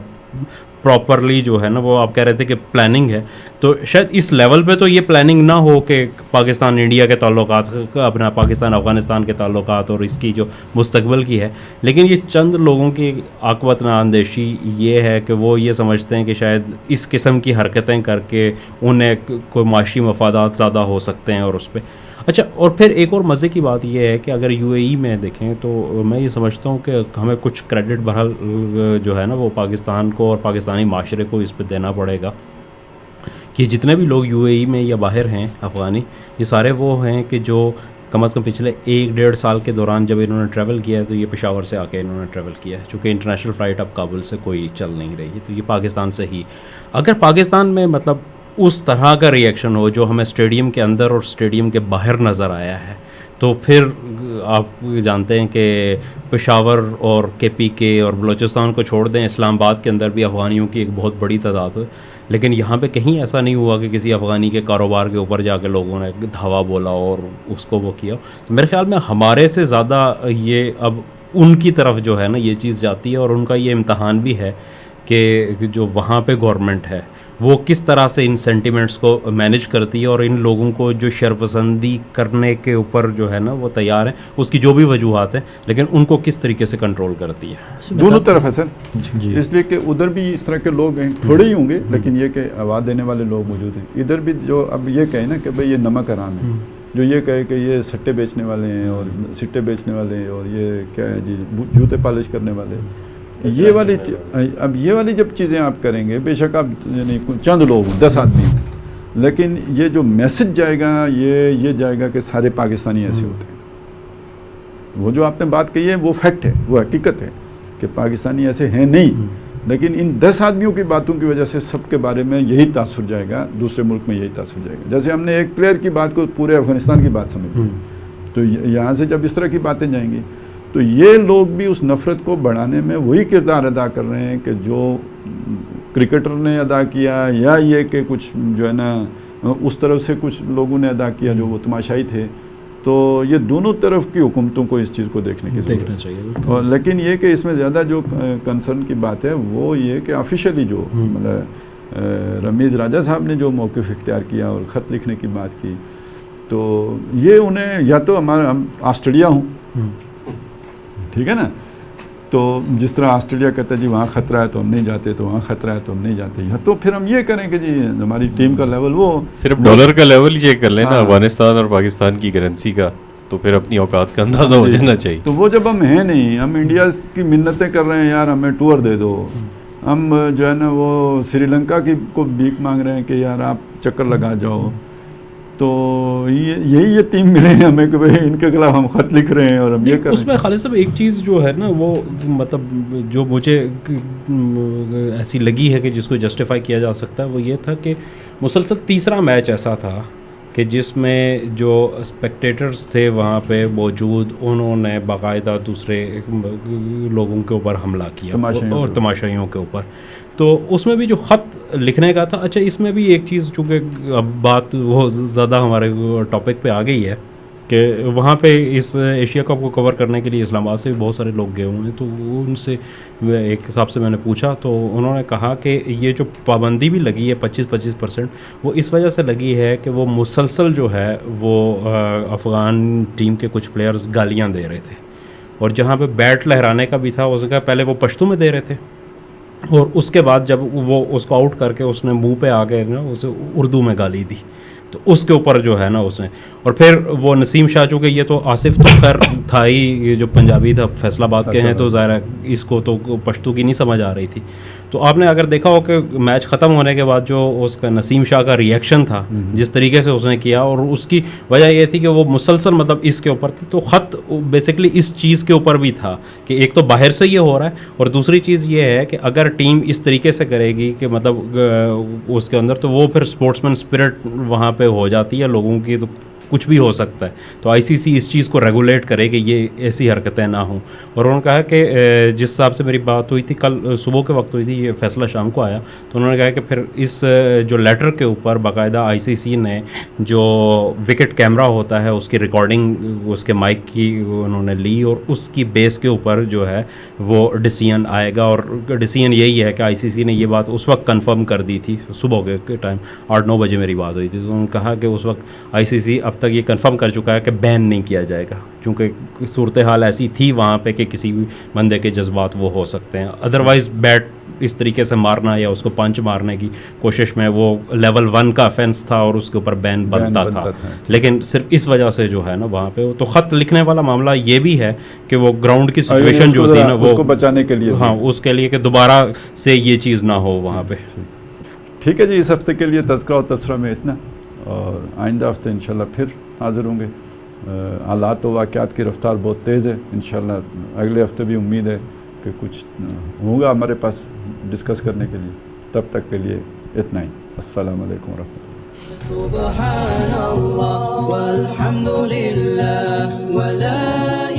پراپرلی جو ہے نا وہ آپ کہہ رہے تھے کہ پلاننگ ہے. تو شاید اس لیول پہ تو یہ پلاننگ نہ ہو کہ پاکستان انڈیا کے تعلقات، اپنا پاکستان افغانستان کے تعلقات اور اس کی جو مستقبل کی ہے، لیکن یہ چند لوگوں کی عاقبت اندیشی یہ ہے کہ وہ یہ سمجھتے ہیں کہ شاید اس قسم کی حرکتیں کر کے انہیں کوئی معاشی مفادات زیادہ ہو سکتے ہیں اور اس پہ. اچھا اور پھر ایک اور مزے کی بات یہ ہے کہ اگر یو اے ای میں دیکھیں تو میں یہ سمجھتا ہوں کہ ہمیں کچھ کریڈٹ بہرحال جو ہے نا وہ پاکستان کو اور پاکستانی معاشرے کو اس پہ دینا پڑے گا کہ جتنے بھی لوگ یو اے ای میں یا باہر ہیں افغانی، یہ سارے وہ ہیں کہ جو کم از کم پچھلے 1-1.5 سال کے دوران جب انہوں نے ٹریول کیا ہے تو یہ پشاور سے آ کے انہوں نے ٹریول کیا ہے. چونکہ انٹرنیشنل فلائٹ اب کابل سے کوئی چل نہیں رہی ہے تو یہ پاکستان سے ہی. اگر پاکستان میں مطلب اس طرح کا ریئیکشن ہو جو ہمیں اسٹیڈیم کے اندر اور اسٹیڈیم کے باہر نظر آیا ہے، تو پھر آپ جانتے ہیں کہ پشاور اور KPK اور بلوچستان کو چھوڑ دیں، اسلام آباد کے اندر بھی افغانیوں کی ایک بہت بڑی تعداد ہے، لیکن یہاں پہ کہیں ایسا نہیں ہوا کہ کسی افغانی کے کاروبار کے اوپر جا کے لوگوں نے دھاوا بولا اور اس کو وہ کیا. تو میرے خیال میں ہمارے سے زیادہ یہ اب ان کی طرف جو ہے نا یہ چیز جاتی ہے, اور ان کا یہ امتحان بھی ہے کہ جو وہاں پہ گورنمنٹ ہے وہ کس طرح سے ان سینٹیمنٹس کو مینیج کرتی ہے, اور ان لوگوں کو جو شرپسندی کرنے کے اوپر جو ہے نا وہ تیار ہیں, اس کی جو بھی وجوہات ہیں, لیکن ان کو کس طریقے سے کنٹرول کرتی ہے. دونوں طرف ہے سر, جی اس لیے کہ ادھر بھی اس طرح کے لوگ ہیں, تھوڑے ہی ہوں گے لیکن یہ کہ آواز دینے والے لوگ موجود ہیں. ادھر بھی جو اب یہ کہیں نا کہ بھئی یہ نمک حرام ہے, جو یہ کہے کہ یہ سٹے بیچنے والے ہیں اور سٹے بیچنے والے ہیں اور یہ کیا ہے جی جوتے پالش کرنے والے, یہ والی اب یہ والی جب چیزیں آپ کریں گے, بے شک آپ یعنی چند لوگ ہوں 10 آدمی ہوں, لیکن یہ جو میسج جائے گا یہ جائے گا کہ سارے پاکستانی ایسے ہوتے ہیں. وہ جو آپ نے بات کہی ہے وہ فیکٹ ہے, وہ حقیقت ہے کہ پاکستانی ایسے ہیں نہیں, لیکن ان 10 آدمیوں کی باتوں کی وجہ سے سب کے بارے میں یہی تاثر جائے گا, دوسرے ملک میں یہی تاثر جائے گا. جیسے ہم نے ایک پلیئر کی بات کو پورے افغانستان کی بات سمجھ لی, تو یہاں سے جب اس طرح کی باتیں جائیں گی تو یہ لوگ بھی اس نفرت کو بڑھانے میں وہی کردار ادا کر رہے ہیں کہ جو کرکٹر نے ادا کیا, یا یہ کہ کچھ جو ہے نا اس طرف سے کچھ لوگوں نے ادا کیا جو وہ تماشائی تھے. تو یہ دونوں طرف کی حکومتوں کو اس چیز کو دیکھنے کی دیکھنا چاہیے. اور لیکن یہ کہ اس میں زیادہ جو کنسرن کی بات ہے وہ یہ کہ آفیشلی جو مطلب رمیز راجہ صاحب نے جو موقف اختیار کیا اور خط لکھنے کی بات کی, تو یہ انہیں یا تو ہم آسٹریلیا ہوں, ٹھیک ہے نا, تو جس طرح آسٹریلیا کہتا ہے جی وہاں خطرہ ہے تو ہم نہیں جاتے, تو وہاں خطرہ ہے تو ہم نہیں جاتے, یا تو پھر ہم یہ کریں کہ جی ہماری ٹیم کا لیول وہ صرف ڈالر کا لیول چیک کر لیں نا افغانستان اور پاکستان کی کرنسی کا, تو پھر اپنی اوقات کا اندازہ ہو جانا چاہیے. تو وہ جب ہم ہیں نہیں, ہم انڈیا کی منتیں کر رہے ہیں یار ہمیں ٹور دے دو, ہم جو ہے نا وہ سری لنکا کی کو بھیک مانگ رہے ہیں کہ یار آپ چکر لگا جاؤ, تو یہی یہ ٹیم ملے ہیں ہمیں کہ بھئی ان کے خلاف ہم خط لکھ رہے ہیں اور ہم یہ کر رہے ہیں. اس میں خالد صاحب ایک چیز جو ہے نا وہ مطلب جو مجھے ایسی لگی ہے کہ جس کو جسٹیفائی کیا جا سکتا ہے, وہ یہ تھا کہ مسلسل تیسرا میچ ایسا تھا کہ جس میں جو اسپیکٹیٹرز تھے وہاں پہ موجود, انہوں نے باقاعدہ دوسرے لوگوں کے اوپر حملہ کیا اور تماشائیوں کے اوپر. تو اس میں بھی جو خط لکھنے کا تھا, اچھا اس میں بھی ایک چیز چونکہ اب بات وہ زیادہ ہمارے ٹاپک پہ آ گئی ہے کہ وہاں پہ اس ایشیا کپ کو کور کرنے کے لیے اسلام آباد سے بھی بہت سارے لوگ گئے ہوئے ہیں. تو ان سے ایک حساب سے میں نے پوچھا تو انہوں نے کہا کہ یہ جو پابندی بھی لگی ہے 25% وہ اس وجہ سے لگی ہے کہ وہ مسلسل جو ہے وہ افغان ٹیم کے کچھ پلیئرز گالیاں دے رہے تھے, اور جہاں پہ بیٹ لہرانے کا بھی تھا اس کا پہلے وہ پشتو میں دے رہے تھے, اور اس کے بعد جب وہ اس کو آؤٹ کر کے اس نے منہ پہ آ گئے نا اسے اردو میں گالی دی, تو اس کے اوپر جو ہے نا اس نے, اور پھر وہ نسیم شاہ چونکہ یہ تو آصف تو خیر تھا ہی, یہ جو پنجابی تھا فیصل آباد کے ہیں, تو ظاہر ہے اس کو تو پشتو کی نہیں سمجھ آ رہی تھی. تو آپ نے اگر دیکھا ہو کہ میچ ختم ہونے کے بعد جو اس کا نسیم شاہ کا ریئیکشن تھا جس طریقے سے اس نے کیا, اور اس کی وجہ یہ تھی کہ وہ مسلسل مطلب اس کے اوپر تھی. تو خط بیسکلی اس چیز کے اوپر بھی تھا کہ ایک تو باہر سے یہ ہو رہا ہے, اور دوسری چیز یہ ہے کہ اگر ٹیم اس طریقے سے کرے گی کہ مطلب اس کے اندر, تو وہ پھر اسپورٹس مین اسپرٹ وہاں پہ ہو جاتی ہے لوگوں کی, تو کچھ بھی ہو سکتا ہے. تو آئی سی سی اس چیز کو ریگولیٹ کرے کہ یہ ایسی حرکتیں نہ ہوں. اور انہوں نے کہا کہ جس حساب سے میری بات ہوئی تھی کل صبح کے وقت ہوئی تھی, یہ فیصلہ شام کو آیا, تو انہوں نے کہا کہ پھر اس جو لیٹر کے اوپر باقاعدہ آئی سی سی نے جو وکٹ کیمرہ ہوتا ہے اس کی ریکارڈنگ اس کے مائک کی انہوں نے لی, اور اس کی بیس کے اوپر جو ہے وہ ڈیسیژن آئے گا. اور ڈیسیژن یہی ہے کہ آئی سی سی نے یہ بات اس وقت کنفرم کر دی تھی, صبح کے ٹائم 8-9 بجے میری بات ہوئی تھی, تو انہوں نے کہا کہ اس وقت آئی سی سی اب تک یہ کنفرم کر چکا ہے کہ بین نہیں کیا جائے گا, چونکہ صورتحال ایسی تھی وہاں پہ کہ کسی بھی بندے کے جذبات وہ ہو سکتے ہیں. ادروائز بیٹ اس طریقے سے مارنا یا اس کو پنچ مارنے کی کوشش میں وہ لیول 1 کا افینس تھا اور اس کے اوپر بین بنتا تھا. لیکن صرف اس وجہ سے جو ہے نا وہاں پہ تو خط لکھنے والا معاملہ یہ بھی ہے کہ وہ گراؤنڈ کی سچویشن جو تھی نا وہ بچانے کے لیے, ہاں اس کے لیے کہ دوبارہ سے یہ چیز نہ ہو وہاں پہ. ٹھیک ہے جی, اس ہفتے کے لیے تذکرہ و تبصرہ میں اتنا, اور آئندہ ہفتے انشاءاللہ پھر حاضر ہوں گے. حالات و واقعات کی رفتار بہت تیز ہے, انشاءاللہ اگلے ہفتے بھی امید ہے کہ کچھ ہوگا ہمارے پاس ڈسکس کرنے کے لیے. تب تک کے لیے اتنا ہی. السلام علیکم ورحمۃ اللہ. سبحان اللہ والحمد للہ ولا